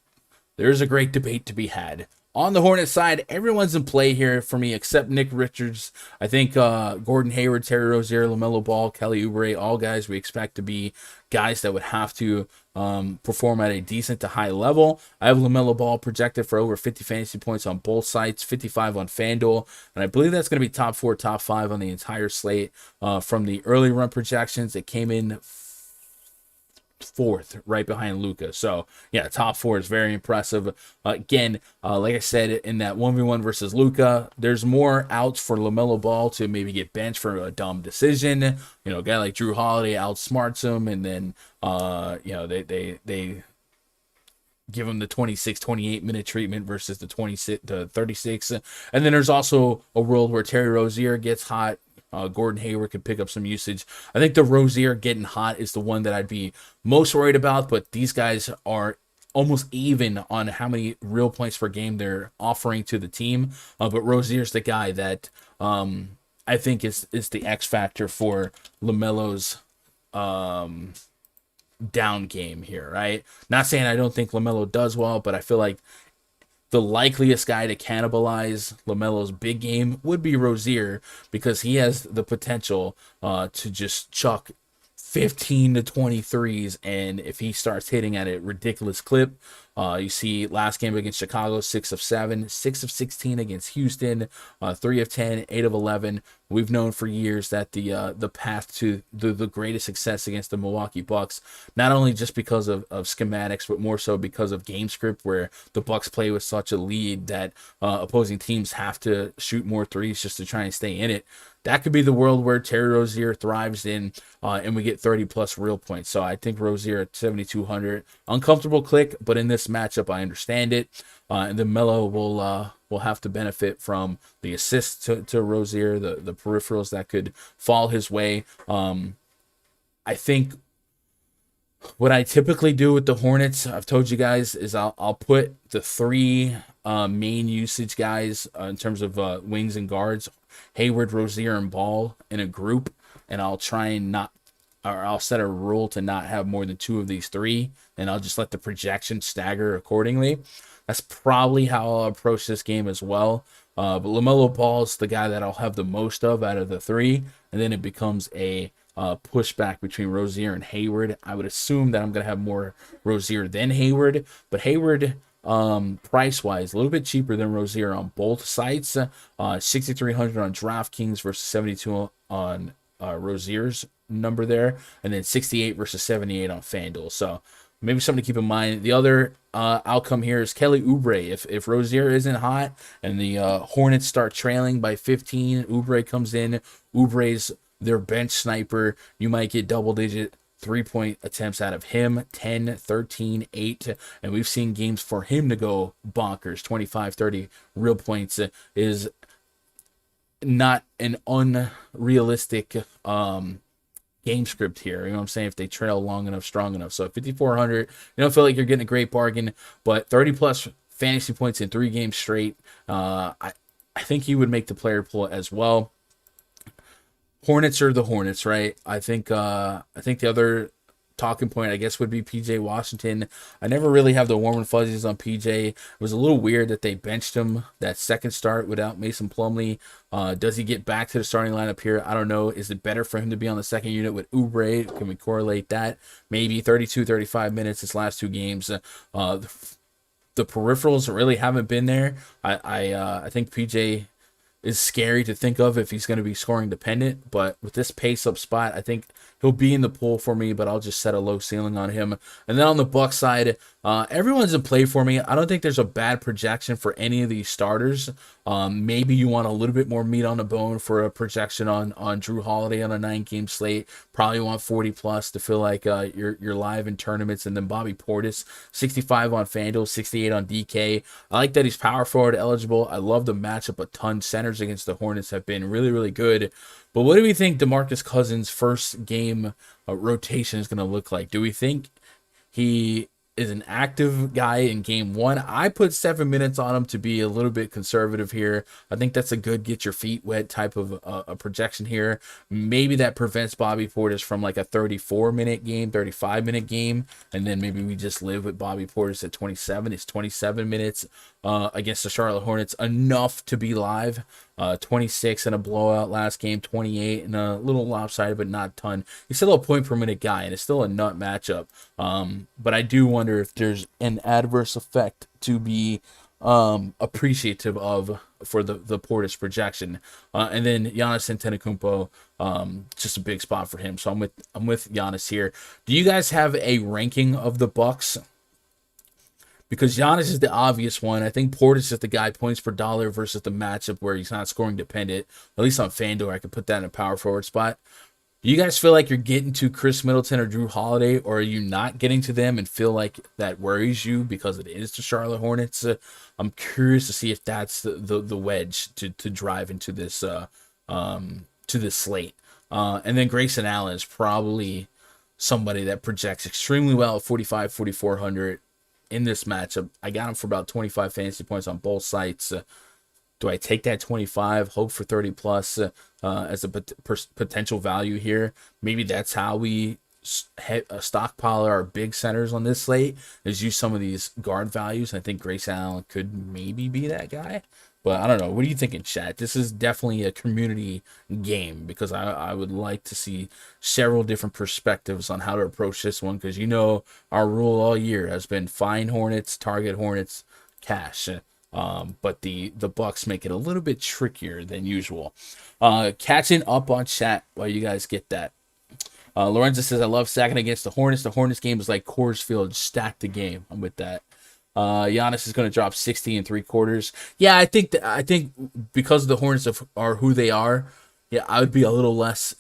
Speaker 1: a great debate to be had. On the Hornets side, everyone's in play here for me except Nick Richards. I think Gordon Hayward, Terry Rozier, LaMelo Ball, Kelly Oubre, all guys we expect to be guys that would have to perform at a decent to high level. I have LaMelo Ball projected for over 50 fantasy points on both sites, 55 on Fanduel, and I believe that's going to be top 4, top 5 on the entire slate. From the early run projections, it came in 4th, right behind Luka. So yeah, top 4 is very impressive. Again, like I said, in that 1v1 versus Luka, there's more outs for LaMelo Ball to maybe get benched for a dumb decision. You know, a guy like Drew Holiday outsmarts him, and then they give him the 28 minute treatment versus the 36. And then there's also a world where Terry Rozier gets hot. Gordon Hayward could pick up some usage. I think the Rozier getting hot is the one that I'd be most worried about, but these guys are almost even on how many real points per game they're offering to the team. But Rozier's the guy that I think is the X factor for LaMelo's down game here, right? Not saying I don't think LaMelo does well, but I feel like the likeliest guy to cannibalize LaMelo's big game would be Rozier, because he has the potential to just chuck 15 to 23s, and if he starts hitting at a ridiculous clip, you see last game against Chicago, 6 of 7, 6 of 16 against Houston, 3 of 10, 8 of 11. We've known for years that the path to the greatest success against the Milwaukee Bucks, not only just because of schematics, but more so because of game script, where the Bucks play with such a lead that opposing teams have to shoot more threes just to try and stay in it. That could be the world where Terry Rozier thrives in, and we get 30 plus real points. So I think Rozier at 7,200, uncomfortable click, but in this matchup I understand it. And then Melo will have to benefit from the assists to Rozier, the peripherals that could fall his way. I think what I typically do with the Hornets, I've told you guys, is I'll put the 3 main usage guys in terms of wings and guards, Hayward, Rozier, and Ball, in a group, and I'll try and I'll set a rule to not have more than 2 of these 3, and I'll just let the projection stagger accordingly. That's probably how I'll approach this game as well. But LaMelo Ball is the guy that I'll have the most of out of the 3, and then it becomes a pushback between Rozier and Hayward. I would assume that I'm going to have more Rozier than Hayward, but Hayward, price-wise, a little bit cheaper than Rozier on both sites. 6,300 on DraftKings versus 72 on Rozier's number there, and then 68 versus 78 on FanDuel. So maybe something to keep in mind. The other outcome here is Kelly Oubre. If Rozier isn't hot and the Hornets start trailing by 15, Oubre comes in. Oubre's their bench sniper. You might get double-digit 3-point attempts out of him, 10, 13, 8, and we've seen games for him to go bonkers. 25, 30 real points is not an unrealistic game script here. You know what I'm saying? If they trail long enough, strong enough. So 5,400, you don't feel like you're getting a great bargain, but 30 plus fantasy points in 3 games straight. I think he would make the player pool as well. Hornets are the Hornets, right? I think the other talking point, I guess, would be PJ Washington. I never really have the warm and fuzzies on PJ. It was a little weird that they benched him that second start without Mason Plumlee. Does he get back to the starting lineup here? I don't know. Is it better for him to be on the second unit with Ubray? Can we correlate that? Maybe 32, 35 minutes his last 2 games. The peripherals really haven't been there. I think PJ is scary to think of if he's going to be scoring dependent. But with this pace up spot, I think he'll be in the pool for me, but I'll just set a low ceiling on him. And then on the Bucks side, everyone's in play for me. I don't think there's a bad projection for any of these starters. Maybe you want a little bit more meat on the bone for a projection on Drew Holiday on a 9-game slate. Probably want 40 plus to feel like you're live in tournaments. And then Bobby Portis, 65 on Fanduel, 68 on DK. I like that he's power forward eligible. I love the matchup a ton. Centers against the Hornets have been really, really good. But what do we think DeMarcus Cousins' first game rotation is going to look like? Do we think he is an active guy in game one? I put 7 minutes on him to be a little bit conservative here. I think that's a good get your feet wet type of a projection here. Maybe that prevents Bobby Portis from like a 34-minute game, 35-minute game, and then maybe we just live with Bobby Portis at 27. It's 27 minutes against the Charlotte Hornets, enough to be live. 26 in a blowout last game, 28 in a little lopsided, but not a ton. He's still a point per minute guy, and it's still a nut matchup. But I do wonder if there's an adverse effect to be appreciative of for the Portis projection. And then Giannis Antetokounmpo, just a big spot for him. So I'm with Giannis here. Do you guys have a ranking of the Bucks? Because Giannis is the obvious one. I think Portis is the guy points per dollar versus the matchup where he's not scoring dependent. At least on FanDuel, I could put that in a power forward spot. Do you guys feel like you're getting to Chris Middleton or Drew Holiday, or are you not getting to them and feel like that worries you because it is the Charlotte Hornets? I'm curious to see if that's the wedge to drive into this to this slate. And then Grayson Allen is probably somebody that projects extremely well at 4,400 in this matchup. I got him for about 25 fantasy points on both sites. Do I take that 25, hope for 30 plus as a potential value here? Maybe that's how we stockpile our big centers on this slate, is use some of these guard values. I think Grayson Allen could maybe be that guy. But I don't know. What are you thinking, chat? This is definitely a community game because I would like to see several different perspectives on how to approach this one, because our rule all year has been find Hornets, target Hornets, cash. But the Bucks make it a little bit trickier than usual. Catching up on chat while you guys get that. Lorenzo says, I love stacking against the Hornets. The Hornets game is like Coors Field, stack the game. I'm with that. Giannis is going to drop 60 and 3/4. Yeah, I think because the Hornets are who they are, yeah, I would be a little less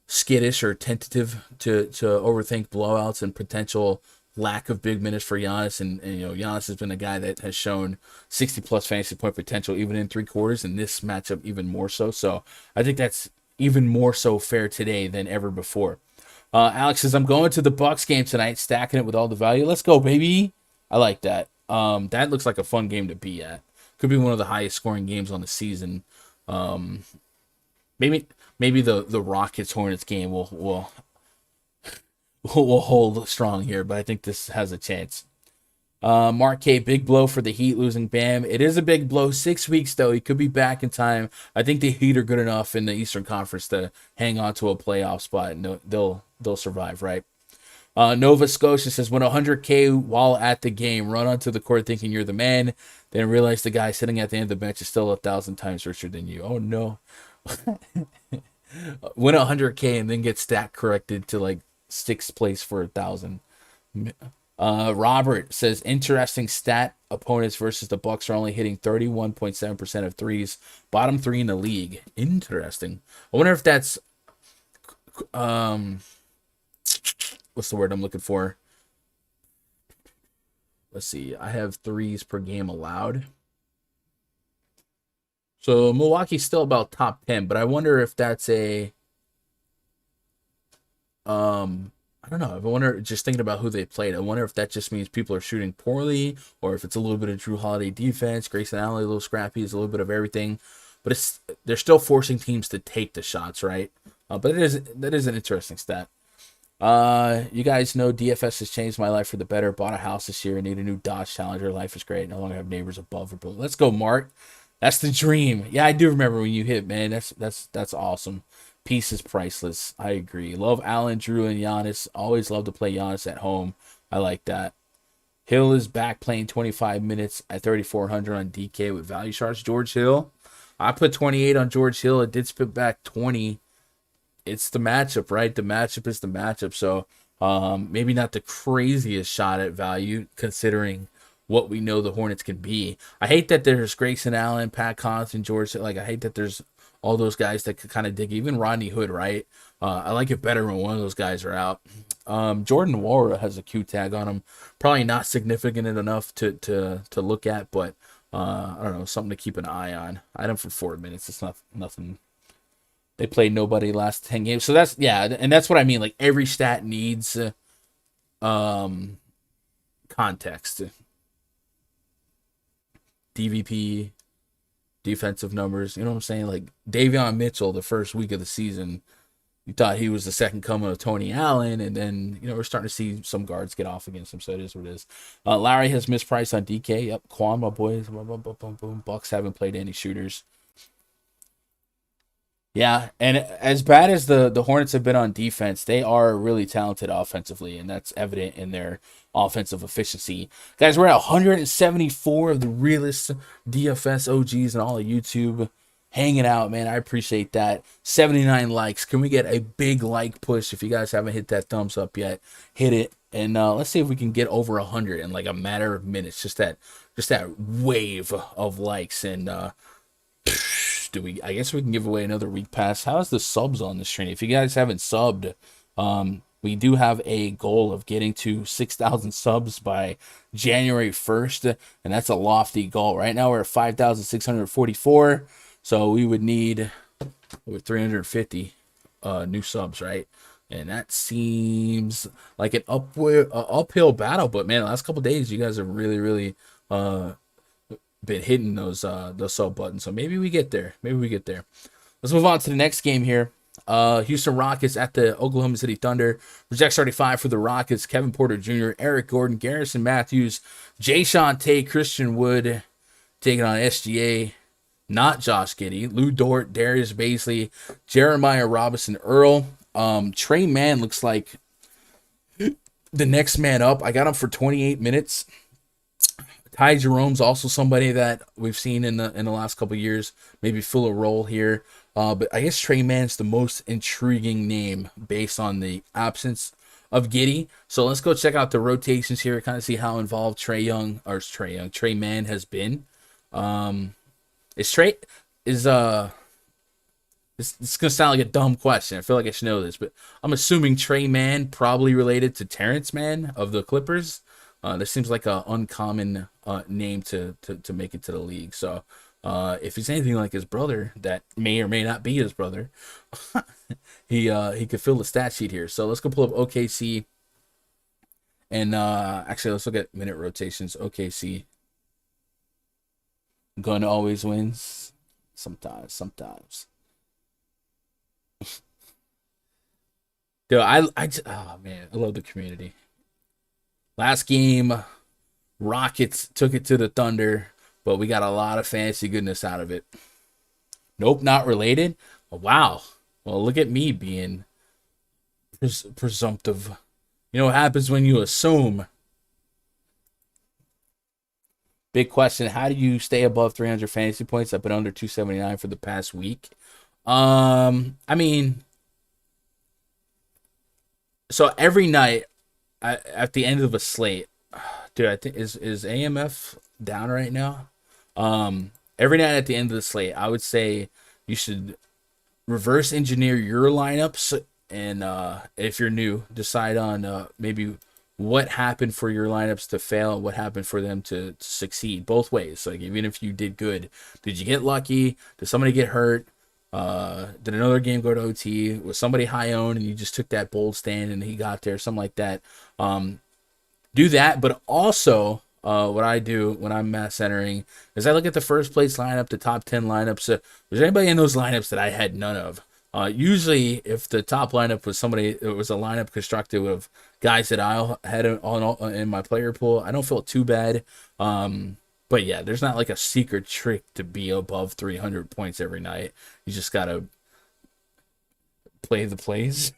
Speaker 1: skittish or tentative to overthink blowouts and potential lack of big minutes for Giannis. And Giannis has been a guy that has shown 60 plus fantasy point potential even in 3/4, and this matchup even more so. So I think that's even more so fair today than ever before. Alex says, I'm going to the Bucks game tonight, stacking it with all the value. Let's go, baby. I like that. That looks like a fun game to be at. Could be one of the highest scoring games on the season. Maybe the Rockets Hornets game will hold strong here, but I think this has a chance. Mark K, big blow for the Heat losing Bam. It is a big blow. 6 weeks though, he could be back in time. I think the Heat are good enough in the Eastern Conference to hang on to a playoff spot, and they'll survive, right? Nova Scotia says, when 100K while at the game, run onto the court thinking you're the man, then realize the guy sitting at the end of the bench is still 1,000 times richer than you. Oh no. Win 100K and then get stat corrected to like 6th place for 1,000. Robert says, interesting stat. Opponents versus the Bucks are only hitting 31.7% of threes. Bottom 3 in the league. Interesting. I wonder if that's what's the word I'm looking for? Let's see. I have threes per game allowed. So Milwaukee's still about top 10, but I wonder if that's a I don't know. I wonder, just thinking about who they played, I wonder if that just means people are shooting poorly, or if it's a little bit of Drew Holiday defense, Grayson Allen, a little scrappy, it's a little bit of everything. But they're still forcing teams to take the shots, right? But that is an interesting stat. You guys know DFS has changed my life for the better. Bought a house this year. Need a new Dodge Challenger. Life is great. No longer have neighbors above or below. Let's go, Mark. That's the dream. Yeah, I do remember when you hit, man. That's awesome. Peace is priceless. I agree. Love Allen, Drew, and Giannis. Always love to play Giannis at home. I like that. Hill is back playing 25 minutes at 3,400 on DK with value sharks. George Hill. I put 28 on George Hill. It did spit back 20. It's the matchup, right? The matchup is the matchup. So maybe not the craziest shot at value considering what we know the Hornets can be. I hate that there's Grayson Allen, Pat Connaughton, George. Like, I hate that there's all those guys that could kind of dig. Even Rodney Hood, right? I like it better when one of those guys are out. Jordan Nwora has a Q tag on him. Probably not significant enough to look at, but I don't know, something to keep an eye on. I had him for 4 minutes. It's not nothing. They played nobody last 10 games. So that's, yeah, and that's what I mean. Like, every stat needs context. DVP, defensive numbers. You know what I'm saying? Like, Davion Mitchell, the first week of the season, you thought he was the second coming of Tony Allen, and then, we're starting to see some guards get off against him, so it is what it is. Larry has mispriced on DK. Yep, Quan, my boys. Boom, boom, boom, boom, boom. Bucks haven't played any shooters. Yeah, and as bad as the Hornets have been on defense, they are really talented offensively, and that's evident in their offensive efficiency. Guys, we're at 174 of the realest DFS OGs and all of YouTube hanging out, man. I appreciate that. 79 likes. Can we get a big like push? If you guys haven't hit that thumbs up yet, hit it. And let's see if we can get over 100 in like a matter of minutes. Just that wave of likes. And I guess we can give away another week pass. How's the subs on this stream? If you guys haven't subbed, we do have a goal of getting to 6,000 subs by January 1st, and that's a lofty goal. Right now we're at 5,644, so we would need over 350 new subs, right? And that seems like an uphill battle, but man, the last couple days you guys have really been hitting those sub buttons, so maybe we get there. Let's move on to the next game here. Houston Rockets at the Oklahoma City Thunder. Project 35 for the Rockets. Kevin Porter Jr., Eric Gordon, Garrison Matthews, Jayshawn Tate, Christian Wood taking on SGA, not Josh Giddey, Lou Dort, Darius Baisley, Jeremiah Robinson Earl. Trey Mann looks like the next man up. I got him for 28 minutes. Ty Jerome's also somebody that we've seen in the last couple of years, maybe fill a role here. But I guess Trey Mann's the most intriguing name based on the absence of Giddey. So let's go check out the rotations here, kind of see how involved Trey Mann has been. It's gonna sound like a dumb question. I feel like I should know this, but I'm assuming Trey Mann probably related to Terrence Mann of the Clippers. This seems like an uncommon name to make it to the league. So if he's anything like his brother, that may or may not be his brother, he could fill the stat sheet here. So let's go pull up OKC. And actually, let's look at minute rotations. OKC. Gun always wins. Sometimes. Dude, oh man, I love the community. Last game, Rockets took it to the Thunder, but we got a lot of fantasy goodness out of it. Nope, not related. Oh, wow. Well, look at me being presumptive. You know what happens when you assume? Big question. How do you stay above 300 fantasy points? I've been under 279 for the past week. I mean, so every night at the end of a slate, dude, I think is AMF down right now? Every night at the end of the slate, I would say you should reverse engineer your lineups, and if you're new, decide on maybe what happened for your lineups to fail and what happened for them to succeed. Both ways. Like, even if you did good, did you get lucky? Did somebody get hurt? Did another game go to OT? Was somebody high owned and you just took that bold stand and he got there? Something like that. Do that, but also what I do when I'm mass centering is I look at the first place lineup, the top 10 lineups. Was anybody in those lineups that I had none of? Usually, if the top lineup was it was a lineup constructed of guys that I had on in my player pool, I don't feel too bad. But yeah, there's not like a secret trick to be above 300 points every night. You just gotta play the plays,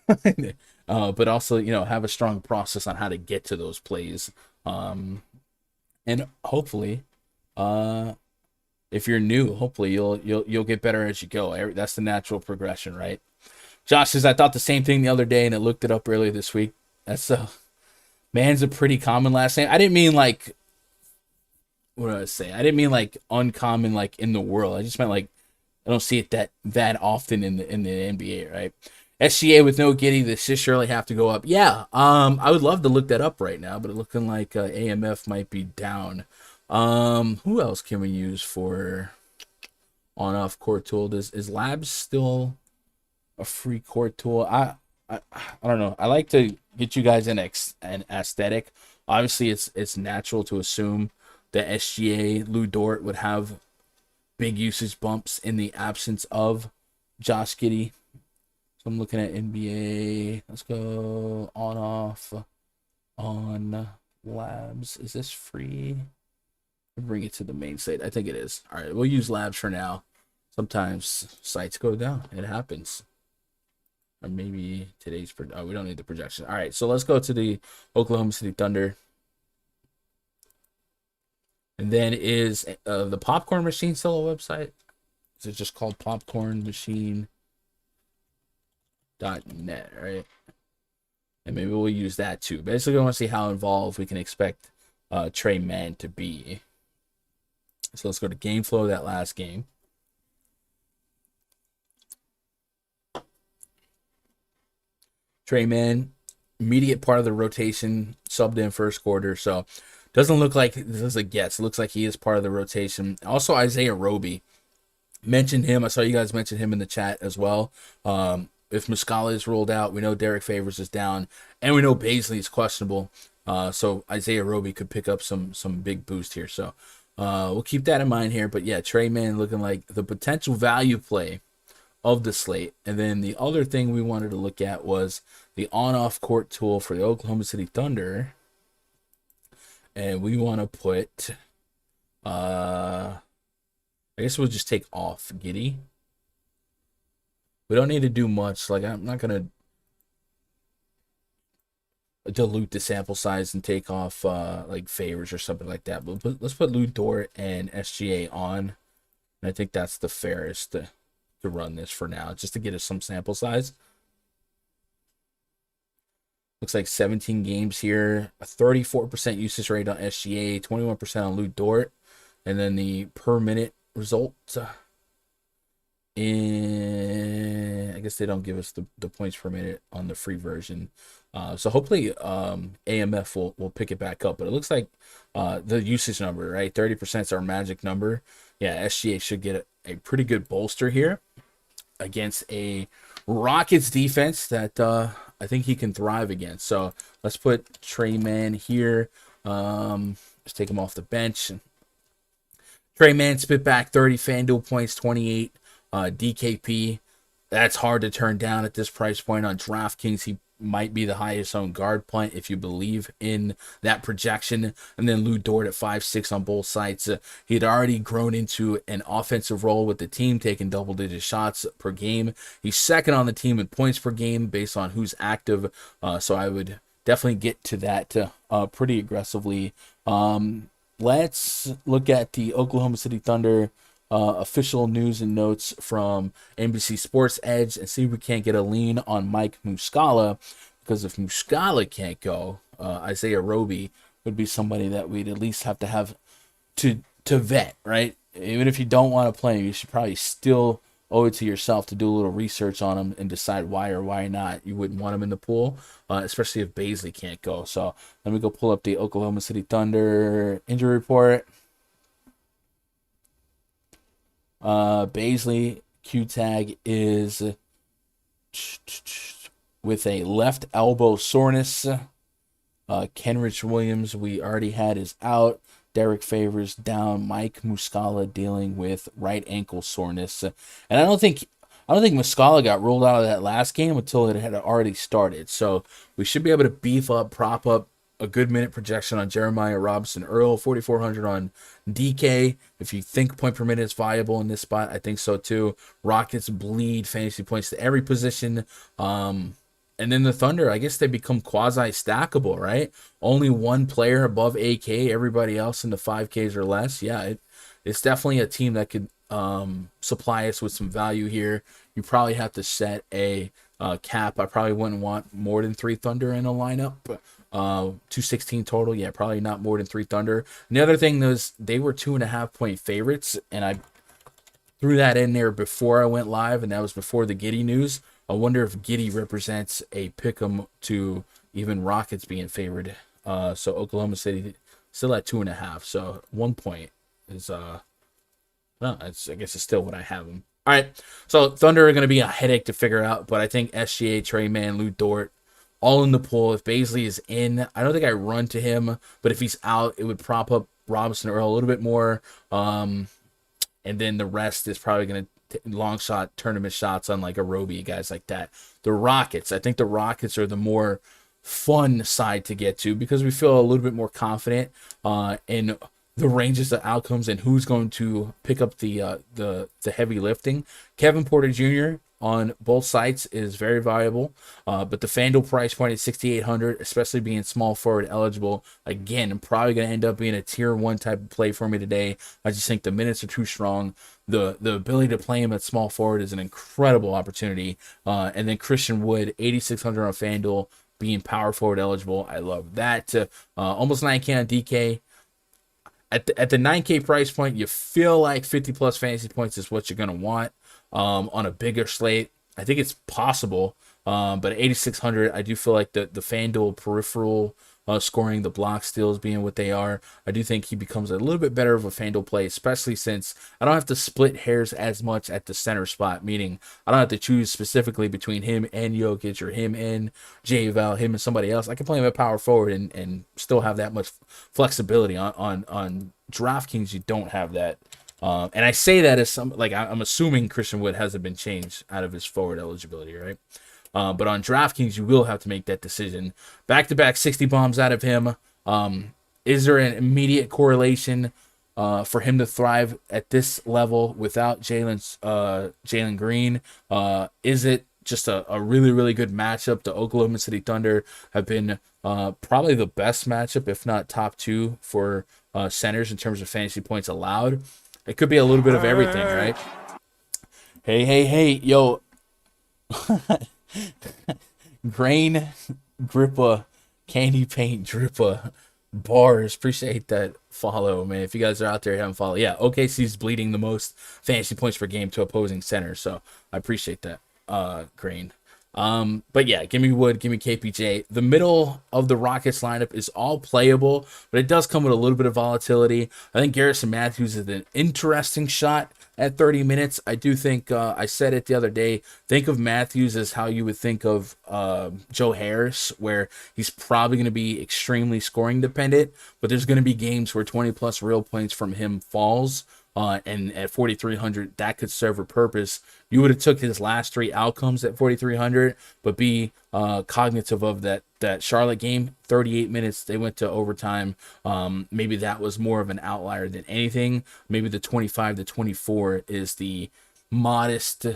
Speaker 1: but also have a strong process on how to get to those plays, and hopefully, if you're new, hopefully you'll get better as you go. That's the natural progression, right? Josh says, I thought the same thing the other day, and I looked it up earlier this week. That's Man's a pretty common last name. I didn't mean like, what did I say? I didn't mean like uncommon like in the world. I just meant like I don't see it that often in the NBA, right? SGA with no Giddy, this should surely have to go up. Yeah, I would love to look that up right now, but it's looking like AMF might be down. Who else can we use for on-off court tool? Is Labs still a free court tool? I don't know. I like to get you guys an aesthetic. Obviously, it's natural to assume that SGA, Lou Dort would have big usage bumps in the absence of Josh Giddey. So I'm looking at NBA. Let's go on Labs. Is this free? Bring it to the main site. I think it is. All right, we'll use Labs for now. Sometimes sites go down. It happens. Or maybe today's... we don't need the projection. All right, so let's go to the Oklahoma City Thunder. And then is the Popcorn Machine still a website? Is it just called popcornmachine.net, right? And maybe we'll use that too. Basically, I want to see how involved we can expect Trey Mann to be. So let's go to game flow, that last game. Trey Mann, immediate part of the rotation, subbed in first quarter. So doesn't look like this is a guess. It looks like he is part of the rotation. Also, Isaiah Roby. Mentioned him. I saw you guys mention him in the chat as well. If Muscala is ruled out, we know Derek Favors is down, and we know Baisley is questionable. So Isaiah Roby could pick up some big boost here. So we'll keep that in mind here. But yeah, Trey Mann looking like the potential value play of the slate. And then the other thing we wanted to look at was the on-off court tool for the Oklahoma City Thunder. And we want to put, I guess we'll just take off Giddy. We don't need to do much. Like, I'm not going to dilute the sample size and take off like Favors or something like that. But let's put Lou Dort and SGA on. And I think that's the fairest to run this for now, just to get us some sample size. Looks like 17 games here, a 34% usage rate on SGA, 21% on Lou Dort, and then the per minute result. I guess they don't give us the points per minute on the free version. So hopefully AMF will pick it back up. But it looks like the usage number, right? 30% is our magic number. Yeah, SGA should get a pretty good bolster here against a Rockets defense that I think he can thrive against. So let's put Trey Mann here. Let's take him off the bench. Trey Mann spit back 30 FanDuel points, 28 DKP. That's hard to turn down at this price point on DraftKings. He might be the highest owned guard punt if you believe in that projection. And then Lou Dort at 5'6" on both sides. He had already grown into an offensive role with the team, taking double-digit shots per game. He's second on the team in points per game based on who's active. So I would definitely get to that pretty aggressively. Let's look at the Oklahoma City Thunder official news and notes from NBC Sports Edge and see if we can't get a lean on Mike Muscala, because if Muscala can't go, Isaiah Roby would be somebody that we'd at least have to vet, right? Even if you don't want to play him, you should probably still owe it to yourself to do a little research on him and decide why or why not you wouldn't want him in the pool, especially if Baisley can't go. So let me go pull up the Oklahoma City Thunder injury report. Baisley Q tag is with a left elbow soreness. Kenrich Williams, we already had, is out. Derek Favors down. Mike Muscala dealing with right ankle soreness. And I don't think Muscala got ruled out of that last game until it had already started. So we should be able to beef up, prop up a good minute projection on Jeremiah Robinson Earl, 4,400 on DK. If you think point per minute is viable in this spot, I think so too. Rockets bleed fantasy points to every position. And then the Thunder, I guess they become quasi-stackable, right? Only one player above 8K, everybody else in the 5Ks or less. Yeah, it's definitely a team that could supply us with some value here. You probably have to set a cap. I probably wouldn't want more than 3 Thunder in a lineup. 216 total. Yeah, probably not more than 3 Thunder. And the other thing is they were 2.5-point favorites, and I threw that in there before I went live, and that was before the Giddey news. I wonder if Giddey represents a pick'em to even Rockets being favored. So Oklahoma City still at 2.5. So 1 point is well, I guess it's still what I have them. All right, so Thunder are going to be a headache to figure out, but I think SGA, Trey Mann, Lou Dort, all in the pool. If Baisley is in, I don't think I run to him, but if he's out, it would prop up Robinson Earl a little bit more. And then the rest is probably going to long shot tournament shots on like a Roby, guys like that. The Rockets, I think the Rockets are the more fun side to get to because we feel a little bit more confident in the ranges of outcomes and who's going to pick up the heavy lifting. Kevin Porter Jr. on both sites is very valuable, but the FanDuel price point is 6,800, especially being small forward eligible. Again, I'm probably going to end up being a tier 1 type of play for me today. I just think the minutes are too strong. The ability to play him at small forward is an incredible opportunity. And then Christian Wood, 8,600 on FanDuel, being power forward eligible. I love that. Almost 9K on DK. At the 9K price point, you feel like 50 plus fantasy points is what you're going to want on a bigger slate. I think it's possible, but at 8,600, I do feel like the FanDuel peripheral scoring, the block steals being what they are, I do think he becomes a little bit better of a FanDuel play, especially since I don't have to split hairs as much at the center spot, meaning I don't have to choose specifically between him and Jokic or him and J-Val, him and somebody else. I can play him at power forward and still have that much flexibility. On DraftKings, you don't have that. And I say that as I'm assuming Christian Wood hasn't been changed out of his forward eligibility, right? But on DraftKings, you will have to make that decision. Back-to-back 60 bombs out of him. Is there an immediate correlation for him to thrive at this level without Jalen Green? Is it just a really, really good matchup? The Oklahoma City Thunder have been probably the best matchup, if not top 2 for centers in terms of fantasy points allowed. It could be a little bit of everything, right? Hey, yo. Grain Grippa, Candy Paint Drippa, Bars. Appreciate that follow, man. If you guys are out there, haven't followed. Yeah, OKC's bleeding the most fantasy points per game to opposing centers, so I appreciate that, Grain. But yeah, give me Wood, give me KPJ. The middle of the Rockets lineup is all playable, but it does come with a little bit of volatility. I think Garrison Matthews is an interesting shot at 30 minutes. I do think, I said it the other day, think of Matthews as how you would think of Joe Harris, where he's probably going to be extremely scoring dependent, but there's going to be games where 20 plus real points from him falls. And at 4,300, that could serve a purpose. You would have took his last 3 outcomes at 4,300, but be cognitive of that Charlotte game. 38 minutes, they went to overtime. Maybe that was more of an outlier than anything. Maybe the 25 to 24 is the modest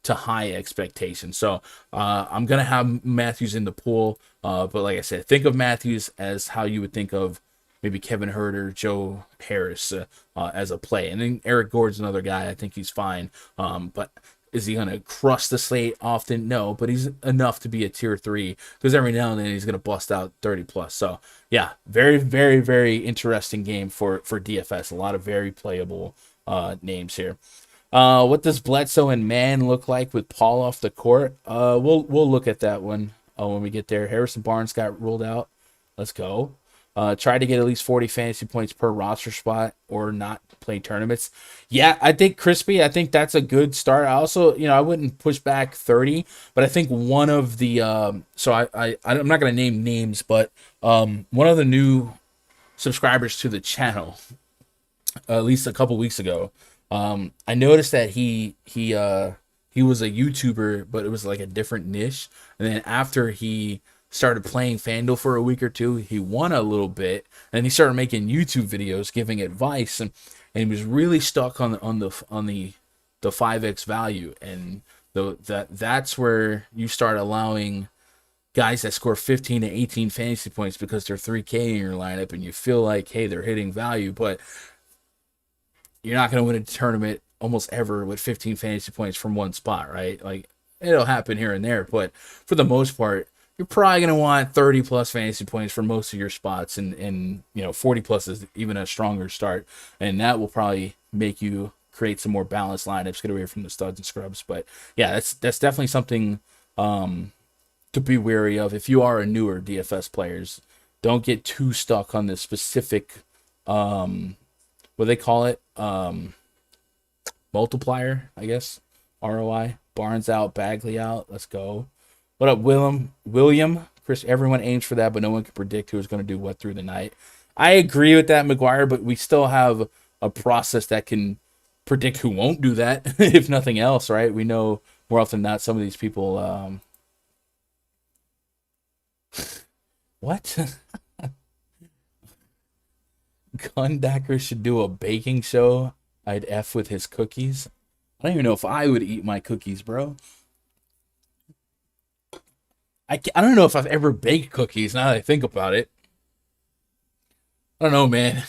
Speaker 1: to high expectation. So I'm gonna have Matthews in the pool, but like I said, think of Matthews as how you would think of maybe Kevin Huerter, Joe Harris as a play. And then Eric Gordon's another guy. I think he's fine. But is he going to crush the slate often? No, but he's enough to be a tier 3 because every now and then he's going to bust out 30 plus. So yeah, very, very, very interesting game for DFS. A lot of very playable names here. What does Bledsoe and Mann look like with Paul off the court? We'll look at that one when we get there. Harrison Barnes got ruled out. Let's go. Try to get at least 40 fantasy points per roster spot or not play tournaments. Yeah, I think Crispy, I think that's a good start. I also, I wouldn't push back 30, but I think one of the, I'm not going to name names, but one of the new subscribers to the channel, at least a couple weeks ago, I noticed that he was a YouTuber, but it was like a different niche. And then after he started playing FanDuel for a week or two, he won a little bit, and he started making YouTube videos giving advice, and he was really stuck on the 5x value, and that's where you start allowing guys that score 15 to 18 fantasy points because they're 3K in your lineup, and you feel like, hey, they're hitting value, but you're not going to win a tournament almost ever with 15 fantasy points from one spot, right? Like, it'll happen here and there, but for the most part, you're probably going to want 30 plus fantasy points for most of your spots, and 40 plus is even a stronger start, and that will probably make you create some more balanced lineups, get away from the studs and scrubs. But yeah, that's definitely something to be wary of if you are a newer DFS players. Don't get too stuck on the specific what they call it, multiplier, I guess, ROI. Barnes out, Bagley out. Let's go. What up, William? Chris, everyone aims for that, but no one can predict who's going to do what through the night. I agree with that, McGuire, but we still have a process that can predict who won't do that, if nothing else, right? We know more often than not some of these people... What? Gundacker should do a baking show. I'd F with his cookies. I don't even know if I would eat my cookies, bro. I don't know if I've ever baked cookies now that I think about it. I don't know, man.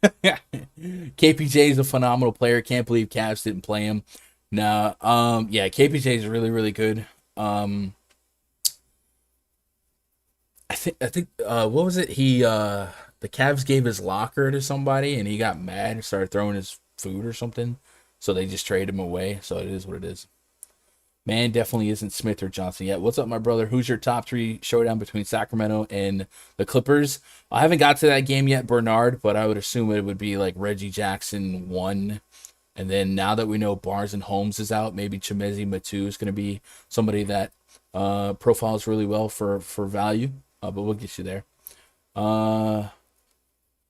Speaker 1: KPJ is a phenomenal player. Can't believe Cavs didn't play him. Nah, yeah, KPJ is really, really good. I think what was it? The Cavs gave his locker to somebody and he got mad and started throwing his food or something. So they just traded him away. So it is what it is. Man, definitely isn't Smith or Johnson yet. What's up, my brother? Who's your top 3 showdown between Sacramento and the Clippers? I haven't got to that game yet, Bernard, but I would assume it would be like Reggie Jackson 1. And then now that we know Barnes and Holmes is out, maybe Chimezi Matu is going to be somebody that profiles really well for value. But we'll get you there.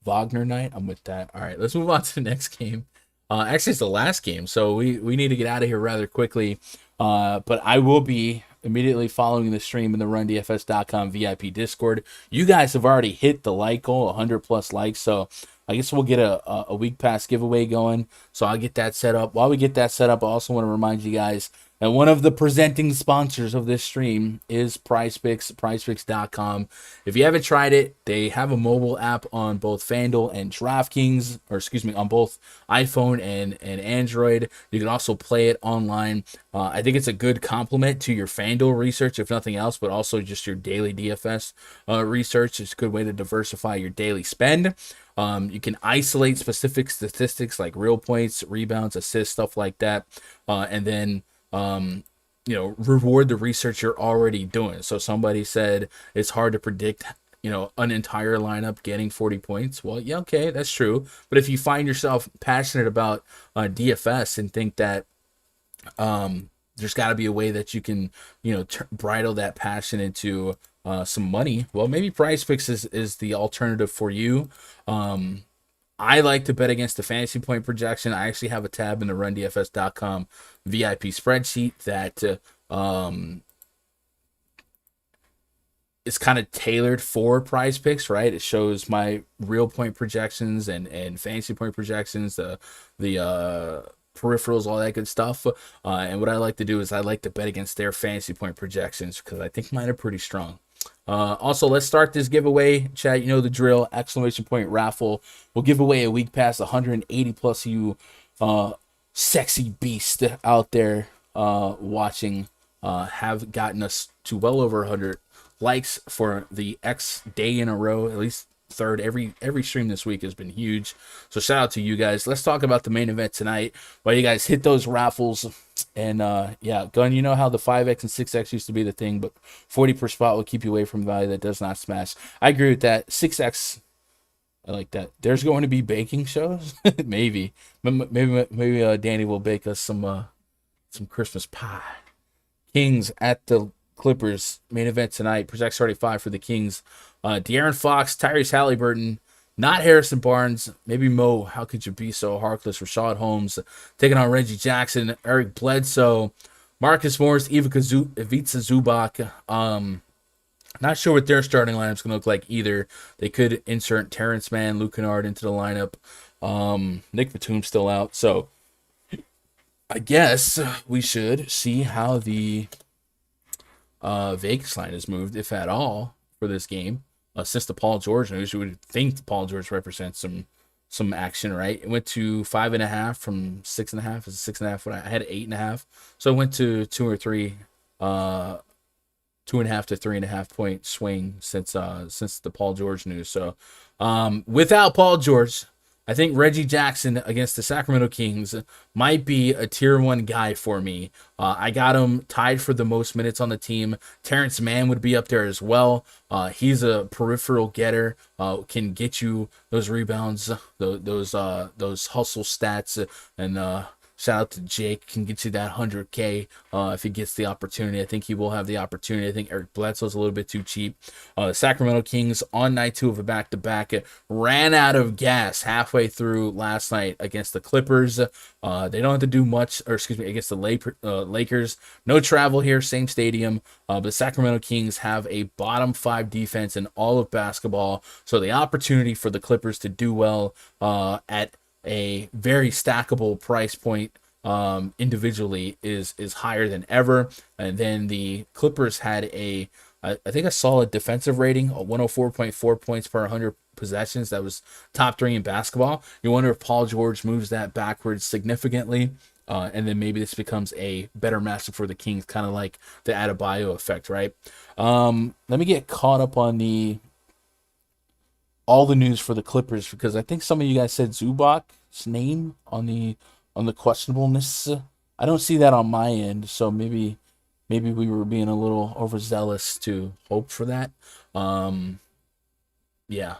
Speaker 1: Wagner night, I'm with that. All right, let's move on to the next game. Actually, it's the last game, so we need to get out of here rather quickly. But I will be immediately following the stream in the RunDFS.com VIP Discord. You guys have already hit the like goal, 100 plus likes, so I guess we'll get a week pass giveaway going. So I'll get that set up. While we get that set up, I also want to remind you guys that one of the presenting sponsors of this stream is PrizePicks, PrizePicks.com. If you haven't tried it, they have a mobile app on both Fanduel and DraftKings, or excuse me, on both iPhone and Android. You can also play it online. I think it's a good complement to your Fanduel research, if nothing else, but also just your daily DFS research. It's a good way to diversify your daily spend. You can isolate specific statistics like real points, rebounds, assists, stuff like that, and then reward the research you're already doing. So somebody said it's hard to predict, an entire lineup getting 40 points. Well, yeah, okay, that's true. But if you find yourself passionate about DFS and think that there's got to be a way that you can, bridle that passion into some money, well, maybe PrizePicks is the alternative for you. I like to bet against the fantasy point projection. I actually have a tab in the RunDFS.com VIP spreadsheet that is kind of tailored for PrizePicks, right? It shows my real point projections and fantasy point projections, the peripherals, all that good stuff. And what I like to do is I like to bet against their fantasy point projections because I think mine are pretty strong. Also, let's start this giveaway. Chat, you know the drill. Exclamation point raffle. We'll give away a week pass. 180 plus you sexy beast out there watching have gotten us to well over 100 likes for the X day in a row. At least third. Every stream this week has been huge. So shout out to you guys. Let's talk about the main event tonight. While you guys hit those raffles. And yeah, Gun, you know how the 5X and 6X used to be the thing, but 40 per spot will keep you away from value that does not smash. I agree with that. 6X, I like that. There's going to be baking shows? Maybe Danny will bake us some Christmas pie. Kings at the Clippers, main event tonight. Projects 35 for the Kings. De'Aaron Fox, Tyrese Halliburton, not Harrison Barnes, maybe Mo. How could you be so heartless? Rashad Holmes taking on Reggie Jackson, Eric Bledsoe, Marcus Morris, Ivica Zubac. Not sure what their starting lineup's going to look like either. They could insert Terrence Mann, Luke Kennard into the lineup. Nick Batum's still out. So I guess we should see how the Vegas line is moved, if at all, for this game. Since the Paul George news, you would think Paul George represents some some action, right? It went to 5.5 from 6.5. Is 6.5 when I had 8.5, so it went to 2.5 to 3.5 point swing since the Paul George news. So without Paul George, I think Reggie Jackson against the Sacramento Kings might be a tier 1 guy for me. I got him tied for the most minutes on the team. Terrence Mann would be up there as well. He's a peripheral getter, can get you those rebounds, those hustle stats, and shout out to Jake, can get you that 100K if he gets the opportunity. I think he will have the opportunity. I think Eric Bledsoe's a little bit too cheap. The Sacramento Kings on night 2 of a back-to-back ran out of gas halfway through last night against the Clippers. They don't have to do much, against the Lakers. No travel here, same stadium. But the Sacramento Kings have a bottom 5 defense in all of basketball. So the opportunity for the Clippers to do well at a very stackable price point individually is higher than ever. And then the Clippers had I think a solid defensive rating, 104.4 points per 100 possessions. That was top 3 in basketball. You wonder if Paul George moves that backwards significantly, and then maybe this becomes a better matchup for the Kings, kind of like the Adebayo effect, right? Let me get caught up on all the news for the Clippers, because I think some of you guys said Zubac's name on the questionableness. I don't see that on my end, so maybe we were being a little overzealous to hope for that. Yeah.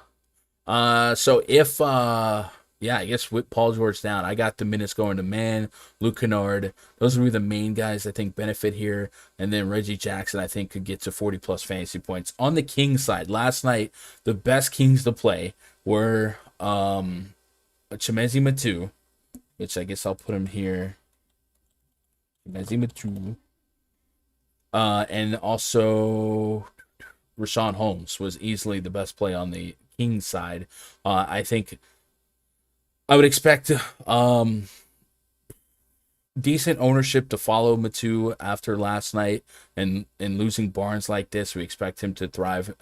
Speaker 1: So if I guess with Paul George down, I got the minutes going to Mann, Luke Kennard. Those would be the main guys I think benefit here. And then Reggie Jackson, I think, could get to 40-plus fantasy points. On the Kings side, last night, the best Kings to play were Chimezi Metu, which I guess I'll put him here. Chimezi Metu. And also Richaun Holmes was easily the best play on the Kings side. I think I would expect decent ownership to follow Metu after last night, and losing Barnes like this. We expect him to thrive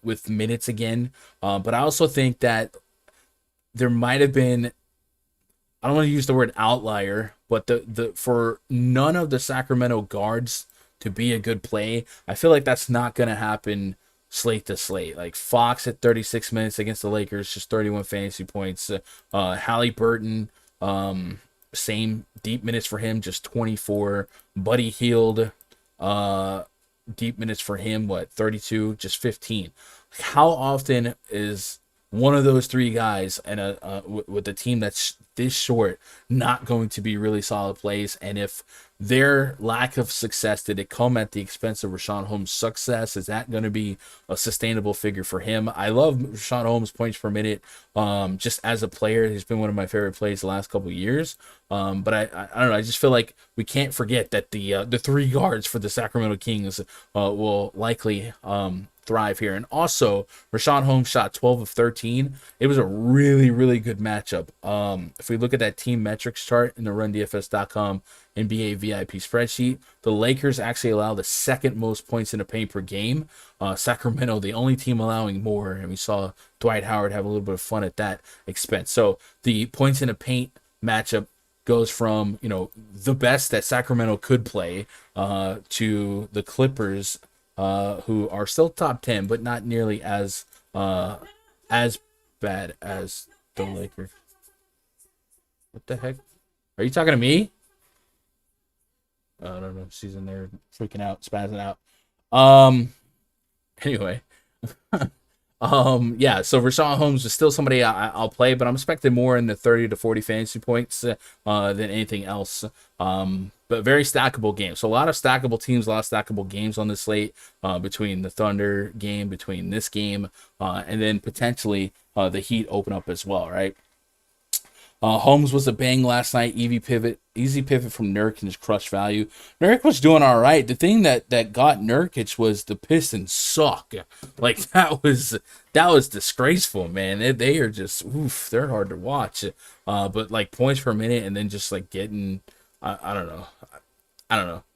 Speaker 1: with minutes again. But I also think that there might have been, I don't want to use the word outlier, but the for none of the Sacramento guards to be a good play, I feel like that's not going to happen slate to slate. Like Fox at 36 minutes against the Lakers, just 31 fantasy points. Halliburton, same deep minutes for him, just 24. Buddy Hield, deep minutes for him, 32, just 15. How often is one of those 3 guys and with a team that's this short not going to be really solid plays? And if their lack of success, did it come at the expense of Richaun Holmes' success? Is that going to be a sustainable figure for him? I love Richaun Holmes' points per minute. Just as a player, he's been one of my favorite plays the last couple of years. But I don't know. I just feel like we can't forget that the 3 guards for the Sacramento Kings will likely thrive here. And also, Richaun Holmes shot 12 of 13. It was a really, really good matchup. If we look at that team metrics chart in the RunDFS.com NBA VIP spreadsheet, the Lakers actually allow the 2nd most points in the paint per game. Sacramento, the only team allowing more, and we saw Dwight Howard have a little bit of fun at that expense. So the points in the paint matchup goes from, the best that Sacramento could play to the Clippers, who are still top 10, but not nearly as bad as the Lakers. What the heck? Are you talking to me? I don't know. She's in there freaking out, spazzing out. Anyway. Yeah, so Richaun Holmes is still somebody I'll play, but I'm expecting more in the 30 to 40 fantasy points than anything else. But very stackable game. So a lot of stackable teams, a lot of stackable games on the slate, between the Thunder game, between this game, and then potentially the Heat open up as well, right? Holmes was a bang last night. Easy pivot from Nurkic and his crush value. Nurkic was doing all right. The thing that got Nurkic was the Pistons suck. Like that was disgraceful, man. They are just they're hard to watch. But like points per minute and then just like getting I don't know.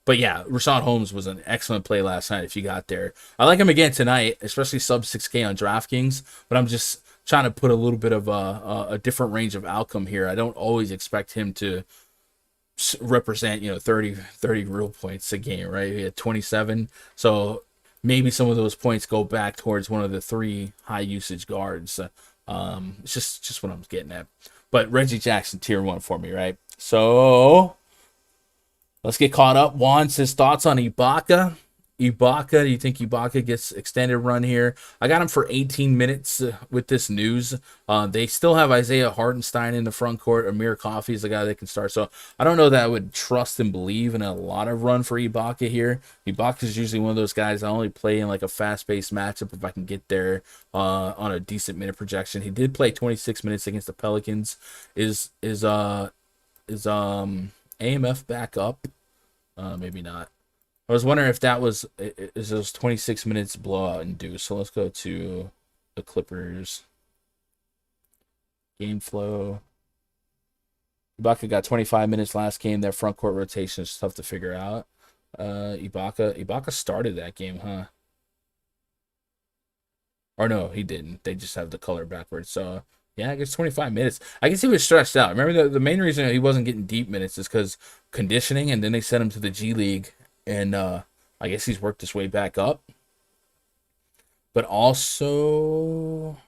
Speaker 1: But yeah, Richaun Holmes was an excellent play last night if you got there. I like him again tonight, especially sub 6K on DraftKings. But I'm just trying to put a little bit of a different range of outcome here. I don't always expect him to represent 30 real points a game, right? He had 27, so maybe some of those points go back towards one of the 3 high usage guards. It's just what I'm getting at. But Reggie Jackson tier 1 for me, right? So let's get caught up. Juan says thoughts on Ibaka. Do you think Ibaka gets extended run here? I got him for 18 minutes with this news. They still have Isaiah Hartenstein in the front court. Amir Coffey is the guy that can start. So I don't know that I would trust and believe in a lot of run for Ibaka here. Ibaka is usually one of those guys I only play in like a fast-paced matchup if I can get there on a decent minute projection. He did play 26 minutes against the Pelicans. Is AMF back up? Maybe not. I was wondering if that was is those 26 minutes blowout induced. So let's go to the Clippers game flow. Ibaka got 25 minutes last game. Their front court rotation is tough to figure out. Ibaka started that game, huh? Or no, he didn't. They just have the color backwards. So yeah, I guess 25 minutes. I guess he was stressed out. Remember the main reason he wasn't getting deep minutes is because conditioning, and then they sent him to the G League. And I guess he's worked his way back up. But also,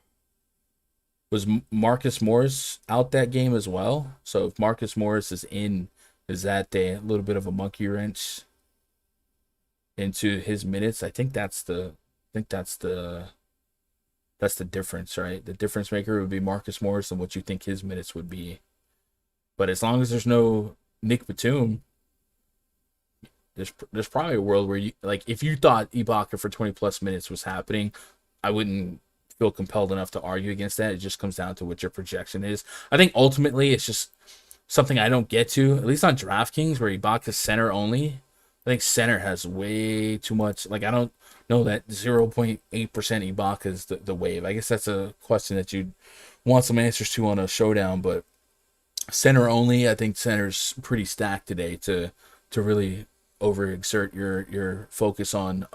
Speaker 1: was Marcus Morris out that game as well? So if Marcus Morris is in, is that a little bit of a monkey wrench into his minutes? I think that's the difference, right? The difference maker would be Marcus Morris and what you think his minutes would be. But as long as there's no Nick Batum, there's probably a world where if you thought Ibaka for 20 plus minutes was happening, I wouldn't feel compelled enough to argue against that. It just comes down to what your projection is. I think ultimately it's just something I don't get to, at least on DraftKings, where Ibaka's center only. I think center has way too much. I don't know that 0.8% Ibaka is the wave. I guess that's a question that you'd want some answers to on a showdown, but center only, I think center's pretty stacked today to really overexert your focus on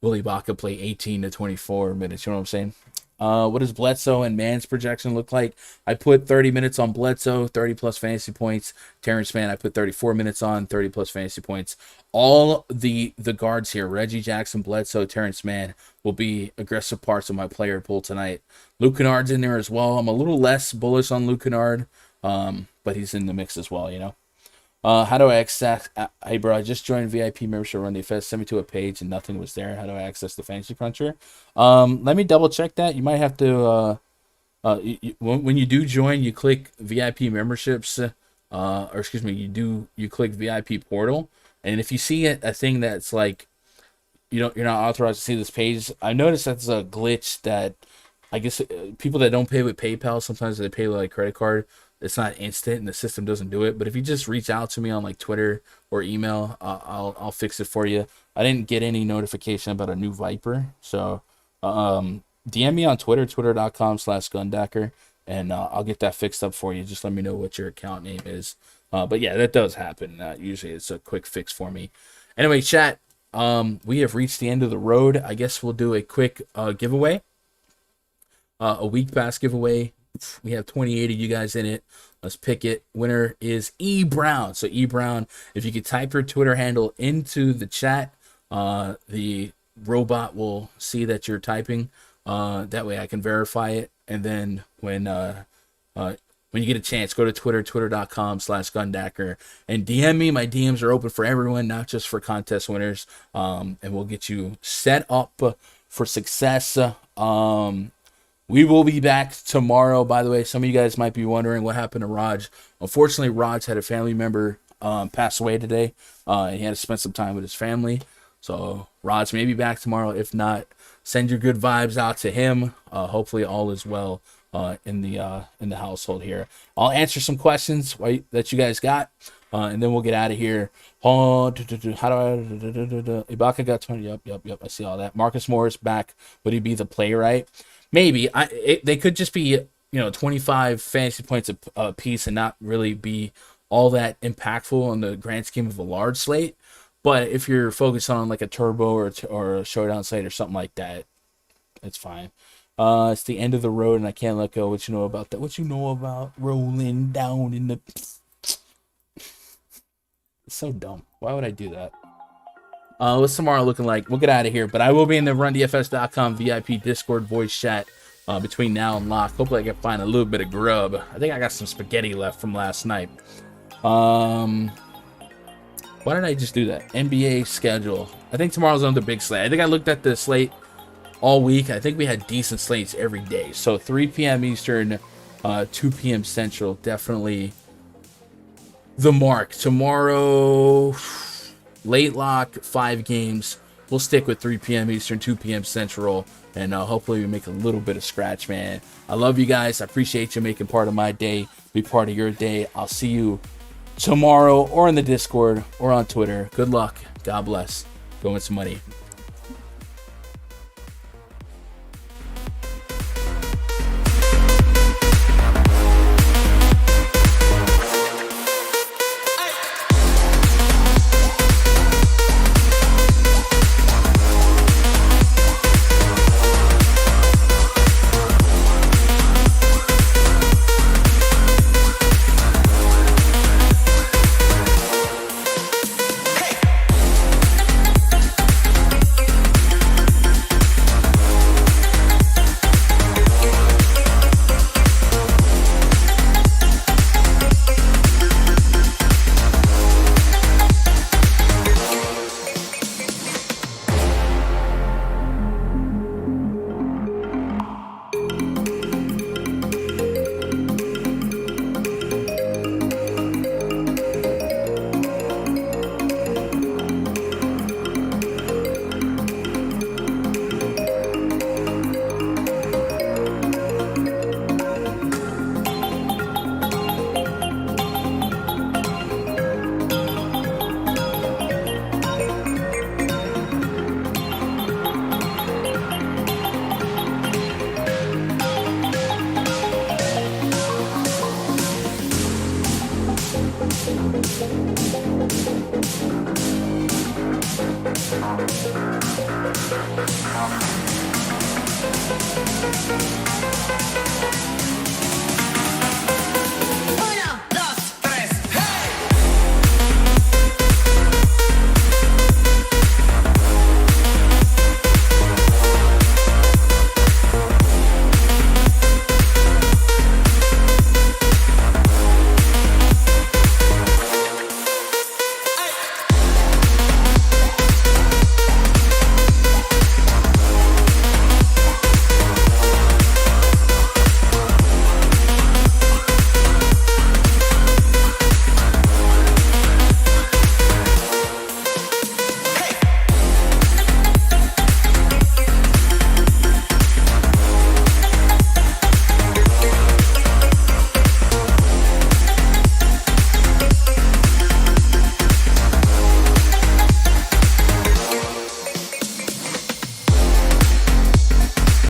Speaker 1: will Ibaka play 18 to 24 minutes. You know what I'm saying? What does Bledsoe and Mann's projection look like? I put 30 minutes on Bledsoe, 30 plus fantasy points. Terrence Mann, I put 34 minutes on, 30 plus fantasy points. All the guards here, Reggie Jackson, Bledsoe, Terrence Mann, will be aggressive parts of my player pool tonight. Luke Kennard's in there as well. I'm a little less bullish on Luke Kennard, but he's in the mix as well, you know. How do I access? Hey, bro, I just joined VIP membership Run DFS. Sent me to a page and nothing was there. How do I access the Fantasy Cruncher? Let me double check that. You might have to. When you do join, you click VIP memberships. Or excuse me, you click VIP portal, and if you see a thing that's like, you're not authorized to see this page. I noticed that's a glitch that I guess people that don't pay with PayPal, sometimes they pay with like credit card. It's not instant and the system doesn't do it. But if you just reach out to me on like Twitter or email, I'll fix it for you. I didn't get any notification about a new Viper. So DM me on Twitter, twitter.com/Gundacker, and I'll get that fixed up for you. Just let me know what your account name is. But yeah, that does happen. Usually it's a quick fix for me. Anyway, chat, we have reached the end of the road. I guess we'll do a quick giveaway. A week pass giveaway. We have 28 of you guys in it. Let's pick it. Winner is E Brown. So E Brown, if you could type your Twitter handle into the chat, the robot will see that you're typing. That way I can verify it. And then when you get a chance, go to Twitter, twitter.com/Gundacker, and DM me. My DMs are open for everyone, not just for contest winners. And we'll get you set up for success. We will be back tomorrow. By the way, some of you guys might be wondering what happened to Raj. Unfortunately, Raj had a family member pass away today. He had to spend some time with his family. So Raj may be back tomorrow. If not, send your good vibes out to him. Hopefully all is well in the household here. I'll answer some questions that you guys got, and then we'll get out of here. How do I? Ibaka got 20. Yep. I see all that. Marcus Morris back. Would he be the playwright? Maybe. They could just be 25 fantasy points a piece and not really be all that impactful in the grand scheme of a large slate. But if you're focused on like a turbo or a showdown slate or something like that, it's fine. It's the end of the road, and I can't let go. What you know about that? What you know about rolling down in the... It's so dumb. Why would I do that? What's tomorrow looking like? We'll get out of here, but I will be in the RunDFS.com VIP Discord voice chat between now and lock. Hopefully I can find a little bit of grub. I think I got some spaghetti left from last night. Why did I just do that? NBA schedule. I think tomorrow's on the big slate. I think I looked at the slate all week. I think we had decent slates every day. So 3 p.m. Eastern, 2 p.m. Central. Definitely the mark. Tomorrow, late lock, 5 games. We'll stick with 3 p.m. Eastern, 2 p.m. Central. And hopefully we make a little bit of scratch, man. I love you guys. I appreciate you making part of my day. Be part of your day. I'll see you tomorrow or in the Discord or on Twitter. Good luck. God bless. Go win some money.